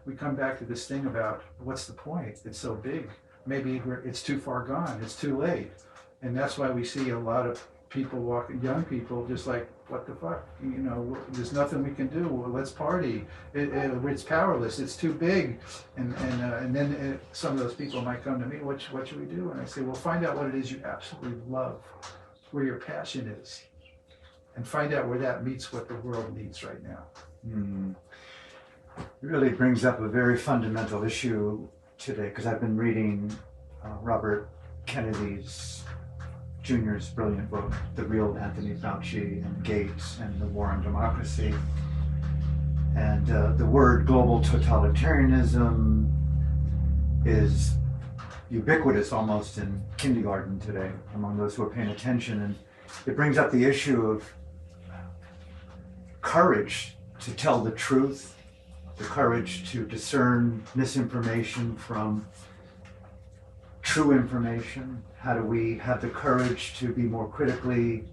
We come back to this thing about what's the point? It's so big. Maybe it's too far gone. It's too late, and that's why we see a lot of people walking, young people, just like, what the fuck? There's nothing we can do. Well, let's party. It's powerless. It's too big. And then some of those people might come to me. What should we do? And I say, well, find out what it is you absolutely love, where your passion is, and find out where that meets what the world needs right now. It really brings up a very fundamental issue today because I've been reading Robert Kennedy's Jr.'s brilliant book, The Real Anthony Fauci and Gates and the War on Democracy. And the word global totalitarianism is ubiquitous almost in kindergarten today among those who are paying attention. And it brings up the issue of courage to tell the truth, the courage to discern misinformation from true information. How do we have the courage to be more critically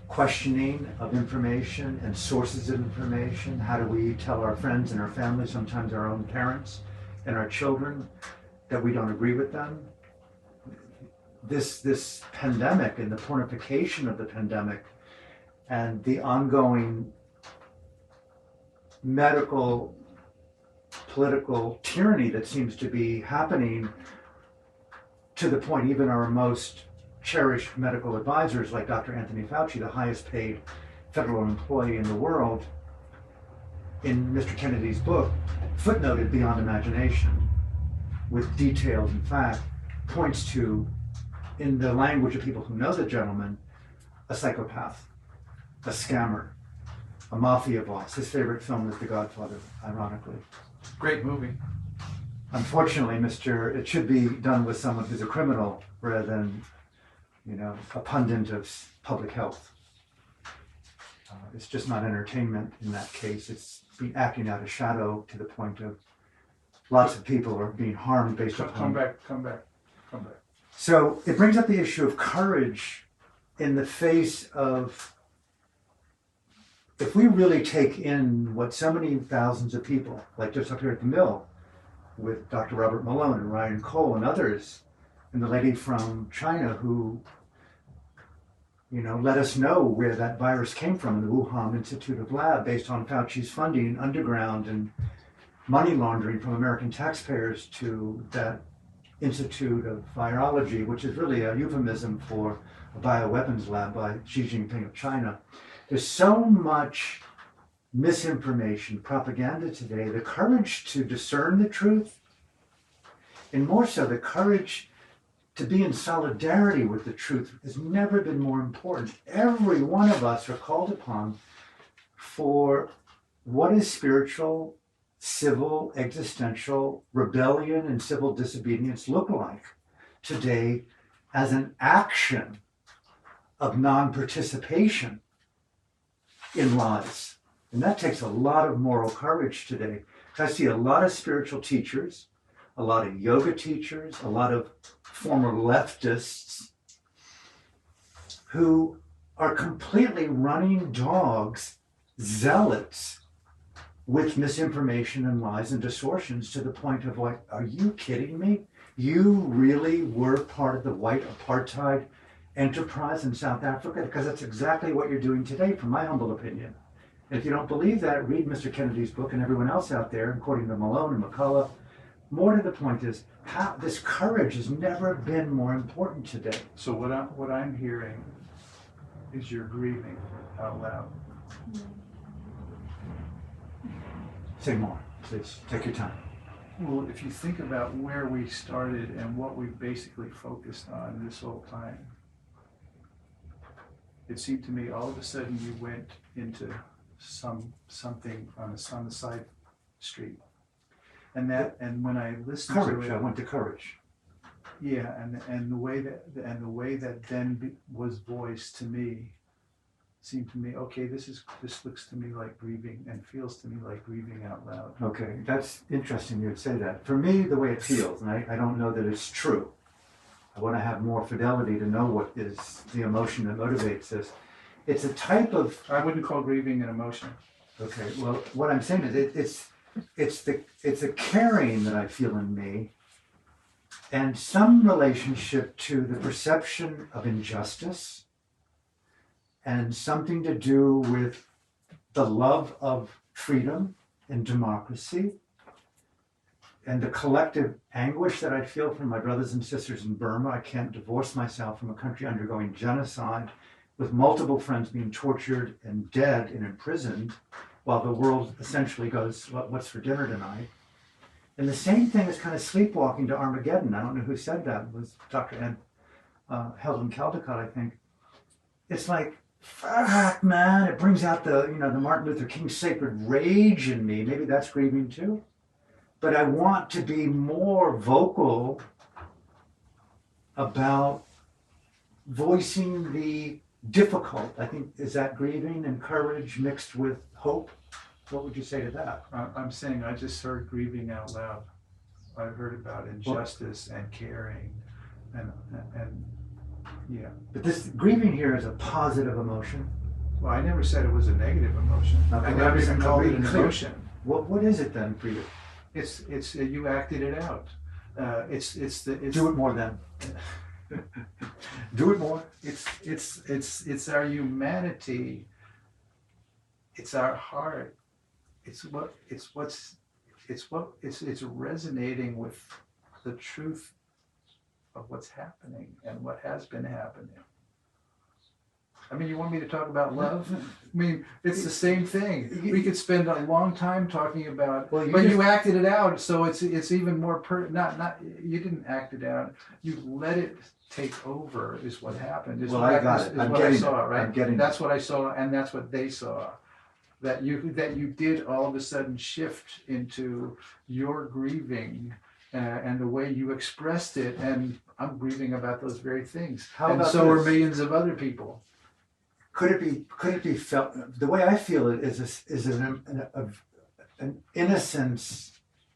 questioning of information and sources of information? How do we tell our friends and our family, sometimes our own parents and our children, that we don't agree with them? This pandemic and the pornification of the pandemic and the ongoing medical, political tyranny that seems to be happening, to the point even our most cherished medical advisors like Dr. Anthony Fauci, the highest paid federal employee in the world, in Mr. Kennedy's book, footnoted beyond imagination with details and fact, points to, in the language of people who know the gentleman, a psychopath, a scammer, a mafia boss. His favorite film is The Godfather, ironically. Great movie. Unfortunately, it should be done with someone who's a criminal rather than, a pundit of public health. It's just not entertainment in that case. It's been acting out a shadow to the point of lots of people are being harmed based upon. Come back. So it brings up the issue of courage in the face of, if we really take in what so many thousands of people, like just up here at the Mill, with Dr. Robert Malone and Ryan Cole and others, and the lady from China who, let us know where that virus came from in the Wuhan Institute of Lab based on Fauci's funding underground and money laundering from American taxpayers to that Institute of Virology, which is really a euphemism for a bioweapons lab by Xi Jinping of China. There's so much misinformation, propaganda today. The courage to discern the truth, and more so the courage to be in solidarity with the truth, has never been more important. Every one of us are called upon for what is spiritual, civil, existential rebellion and civil disobedience look like today as an action of non-participation in lies. And that takes a lot of moral courage today. I see a lot of spiritual teachers, a lot of yoga teachers, a lot of former leftists who are completely running dogs, zealots, with misinformation and lies and distortions, to the point of like, are you kidding me? You really were part of the white apartheid enterprise in South Africa? Because that's exactly what you're doing today, from my humble opinion. And if you don't believe that, read Mr. Kennedy's book and everyone else out there, according to Malone and McCullough. More to the point is, how this courage has never been more important today. So what I'm hearing is you're grieving out loud. Say more, please. Take your time. Well, if you think about where we started and what we basically focused on this whole time, it seemed to me all of a sudden you went into something on the side street. And when I listened Courage. to it, I went to courage. yeah, and the way that then was voiced to me seemed to me, okay, this looks to me like grieving and feels to me like grieving out loud. Okay, that's interesting you would say that. For me, the way it feels, and I don't know that it's true. I want to have more fidelity to know what is the emotion that motivates this. It's a type of... I wouldn't call grieving an emotion. Okay, well, what I'm saying is it's a caring that I feel in me, and some relationship to the perception of injustice, and something to do with the love of freedom and democracy, and the collective anguish that I feel from my brothers and sisters in Burma. I can't divorce myself from a country undergoing genocide, with multiple friends being tortured and dead and imprisoned, while the world essentially goes, what's for dinner tonight? And the same thing is kind of sleepwalking to Armageddon. I don't know who said that. It was Dr. Helen Caldecott, I think. It's like fuck, man, it brings out the, you know, the Martin Luther King sacred rage in me. Maybe that's grieving too. But I want to be more vocal about voicing the difficult. I think, is that grieving and courage mixed with hope? What would you say to that? I'm saying I just heard grieving out loud. I heard about injustice and caring and yeah. But this grieving here is a positive emotion. Well, I never said it was a negative emotion. Okay, I never even called it an clear. emotion. What is it then for you? It's you acted it out. It's Do it more then. Do it more. It's our humanity. It's our heart. It's resonating with the truth of what's happening and what has been happening. I mean, you want me to talk about love? I mean, it's the same thing. We could spend a long time talking about, Well, but you you acted it out, so it's even more not you didn't act it out. You let it take over is what happened. Is Well, what I got it. is I'm what I getting saw, it. right? I'm getting That's what I saw, and that's what they saw. That you did all of a sudden shift into your grieving and the way you expressed it, and I'm grieving about those very things. How and about so are this? millions of other people. Could it be felt? The way I feel it is an innocence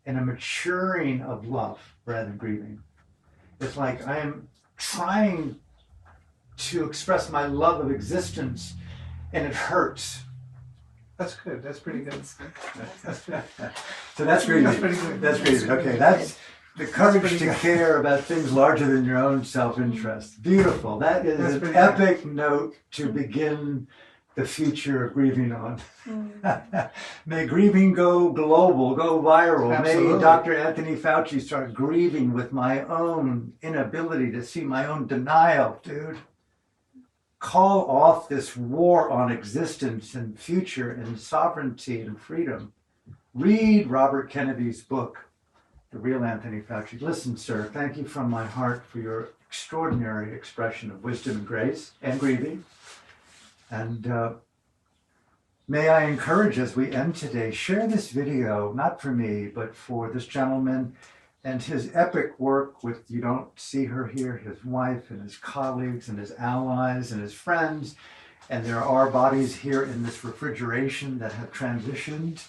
and a maturing of love rather than grieving. It's like I am trying to express my love of existence, and it hurts. That's good. That's pretty good. That's good. So that's grieving. That's pretty good. That's grieving. That's Okay, good. that's the courage pretty to good. care about things larger than your own self-interest. Beautiful. That is That's an pretty epic note to begin the future of grieving on. May grieving go global, go viral. Absolutely. May Dr. Anthony Fauci start grieving with my own inability to see my own denial, dude. Call off this war on existence and future and sovereignty and freedom. Read Robert Kennedy's book, The Real Anthony Fauci. Listen, sir, thank you from my heart for your extraordinary expression of wisdom and grace and grieving. And may I encourage, as we end today, share this video, not for me, but for this gentleman and his epic work with, you don't see her here, his wife and his colleagues and his allies and his friends. And there are bodies here in this refrigeration that have transitioned.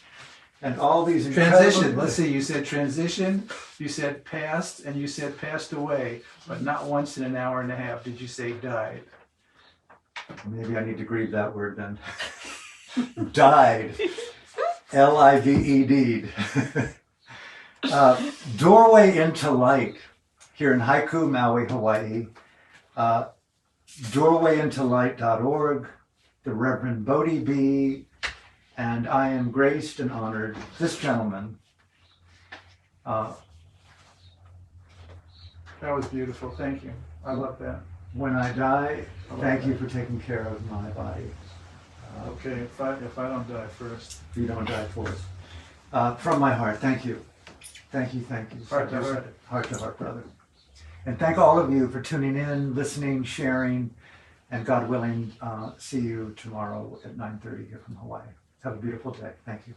And all these Transition. Let's see. You said transition, you said passed, and you said passed away, but not once in an hour and a half did you say died. Maybe I need to grieve that word then. Died. L-I-V-E-D. Doorway into Light here in Haiku, Maui, Hawaii. Doorwayintolight.org. The Reverend Bodhi, and I am graced and honored. This gentleman. That was beautiful. Thank you. I love that. When I die, thank you for taking care of my body. Okay, if I don't die first. You don't die for us. From my heart, thank you. Thank you, thank you. Heart to heart. Heart to heart, brother. And thank all of you for tuning in, listening, sharing, and God willing, see you tomorrow at 9:30 here from Hawaii. Have a beautiful day. Thank you.